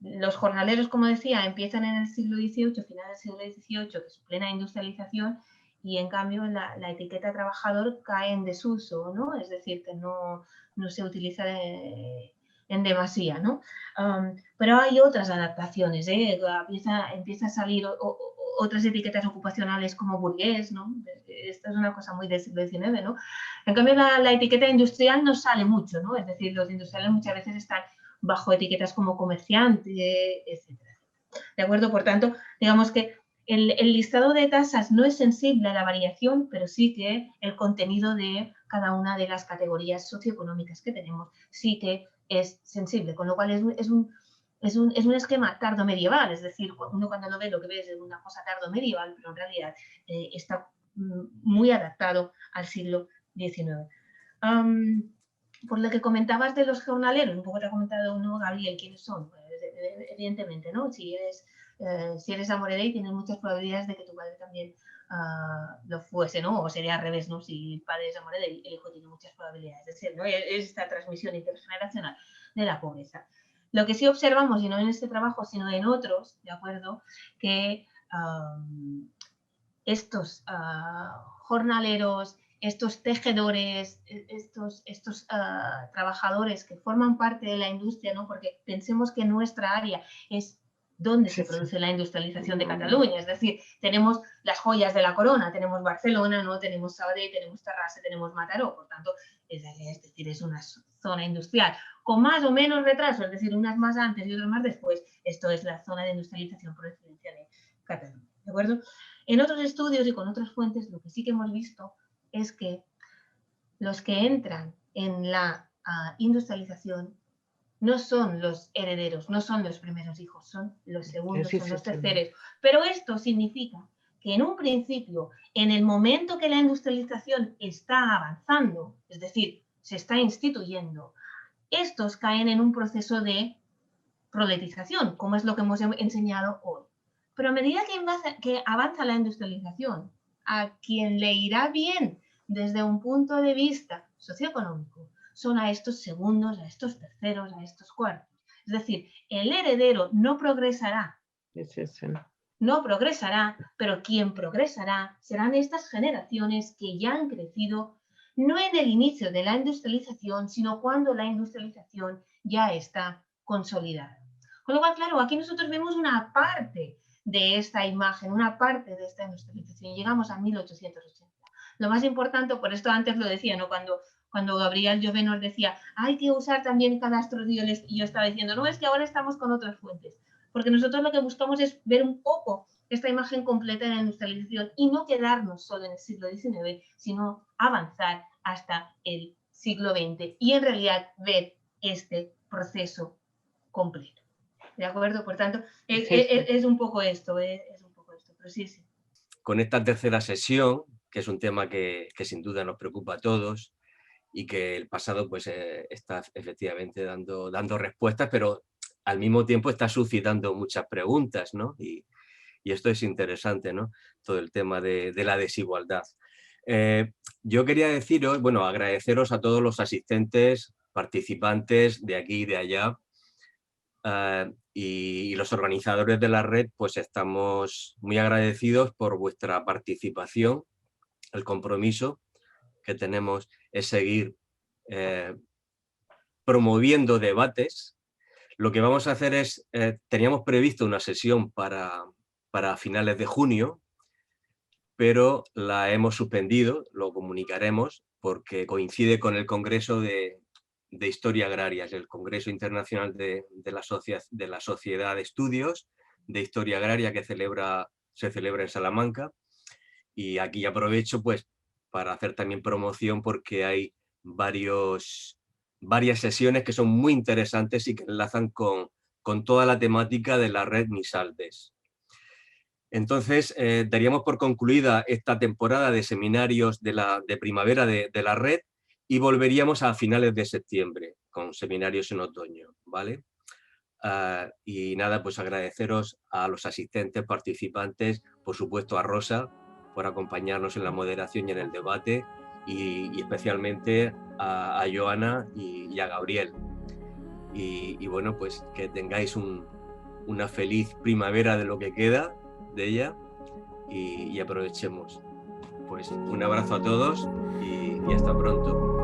los jornaleros, como decía, empiezan en el siglo XVIII, final del siglo XVIII, que es plena industrialización, y en cambio la etiqueta trabajador cae en desuso, ¿no? Es decir, que no se utiliza en demasía, ¿no? Pero hay otras adaptaciones, ¿eh? Empieza a salir otras etiquetas ocupacionales como burgués, ¿no? Esta es una cosa muy del siglo XIX, ¿no? En cambio, la etiqueta industrial no sale mucho, ¿no? Es decir, los industriales muchas veces están bajo etiquetas como comerciante, etc. ¿De acuerdo? Por tanto, digamos que el listado de tasas no es sensible a la variación, pero sí que el contenido de cada una de las categorías socioeconómicas que tenemos sí que es sensible, con lo cual es un esquema tardomedieval, es decir, uno cuando lo ve lo que ve es una cosa tardomedieval, pero en realidad está muy adaptado al siglo XIX. Por lo que comentabas de los jornaleros, un poco te ha comentado, ¿no, Gabriel, quiénes son? Pues, evidentemente, ¿no? Si eres amore Dei, tienes muchas probabilidades de que tu padre también lo fuese, ¿no? O sería al revés, ¿no? Si el padre es amore Dei, el hijo tiene muchas probabilidades de ser, ¿no? Es esta transmisión intergeneracional de la pobreza. Lo que sí observamos, y no en este trabajo, sino en otros, ¿de acuerdo? Que estos jornaleros, estos tejedores, estos trabajadores que forman parte de la industria, ¿no? Porque pensemos que nuestra área es donde se produce la industrialización de Cataluña, es decir, tenemos las joyas de la corona, tenemos Barcelona, ¿no? Tenemos Sabadell, tenemos Terrassa, tenemos Mataró, por tanto, es decir, es una zona industrial con más o menos retraso, es decir, unas más antes y otras más después. Esto es la zona de industrialización por excelencia de Cataluña, ¿de acuerdo? En otros estudios y con otras fuentes, lo que sí que hemos visto es que los que entran en la industrialización no son los herederos, no son los primeros hijos, son los segundos, son los terceros. Pero esto significa que en un principio, en el momento que la industrialización está avanzando, es decir, se está instituyendo, estos caen en un proceso de proletización, como es lo que hemos enseñado hoy. Pero a medida que avanza la industrialización, a quien le irá bien desde un punto de vista socioeconómico son a estos segundos, a estos terceros, a estos cuartos. Es decir, el heredero no progresará. No progresará, pero quien progresará serán estas generaciones que ya han crecido, no en el inicio de la industrialización, sino cuando la industrialización ya está consolidada. Con lo cual, claro, aquí nosotros vemos una parte de esta imagen, una parte de esta industrialización. Llegamos a 1880. Lo más importante, por esto antes lo decía, ¿no? Cuando Gabriel Jové nos decía, hay que usar también cadastro Dioles, y yo estaba diciendo, no, es que ahora estamos con otras fuentes. Porque nosotros lo que buscamos es ver un poco esta imagen completa de la industrialización y no quedarnos solo en el siglo XIX, sino avanzar hasta el siglo XX y en realidad ver este proceso completo. ¿De acuerdo? Por tanto, es un poco esto, es un poco esto, pero sí. Con esta tercera sesión, que es un tema que sin duda nos preocupa a todos y que el pasado pues está efectivamente dando respuestas, pero al mismo tiempo está suscitando muchas preguntas, ¿no? Y esto es interesante, ¿no? Todo el tema de la desigualdad. Yo quería deciros, bueno, agradeceros a todos los asistentes, participantes de aquí y de allá, y los organizadores de la red, pues estamos muy agradecidos por vuestra participación. El compromiso que tenemos es seguir promoviendo debates. Lo que vamos a hacer es, teníamos previsto una sesión para finales de junio, pero la hemos suspendido, lo comunicaremos, porque coincide con el Congreso de Historia Agraria, el Congreso Internacional de la Sociedad de Estudios de Historia Agraria que se celebra en Salamanca. Y aquí aprovecho pues para hacer también promoción porque hay varias sesiones que son muy interesantes y que enlazan con toda la temática de la red Nisaldes. Entonces, daríamos por concluida esta temporada de seminarios de primavera de la red y volveríamos a finales de septiembre con seminarios en otoño, ¿vale? Y nada, pues agradeceros a los asistentes, participantes, por supuesto a Rosa por acompañarnos en la moderación y en el debate y especialmente a Joana y a Gabriel. Y bueno, pues que tengáis una feliz primavera de lo que queda de ella y aprovechemos. Pues un abrazo a todos y hasta pronto.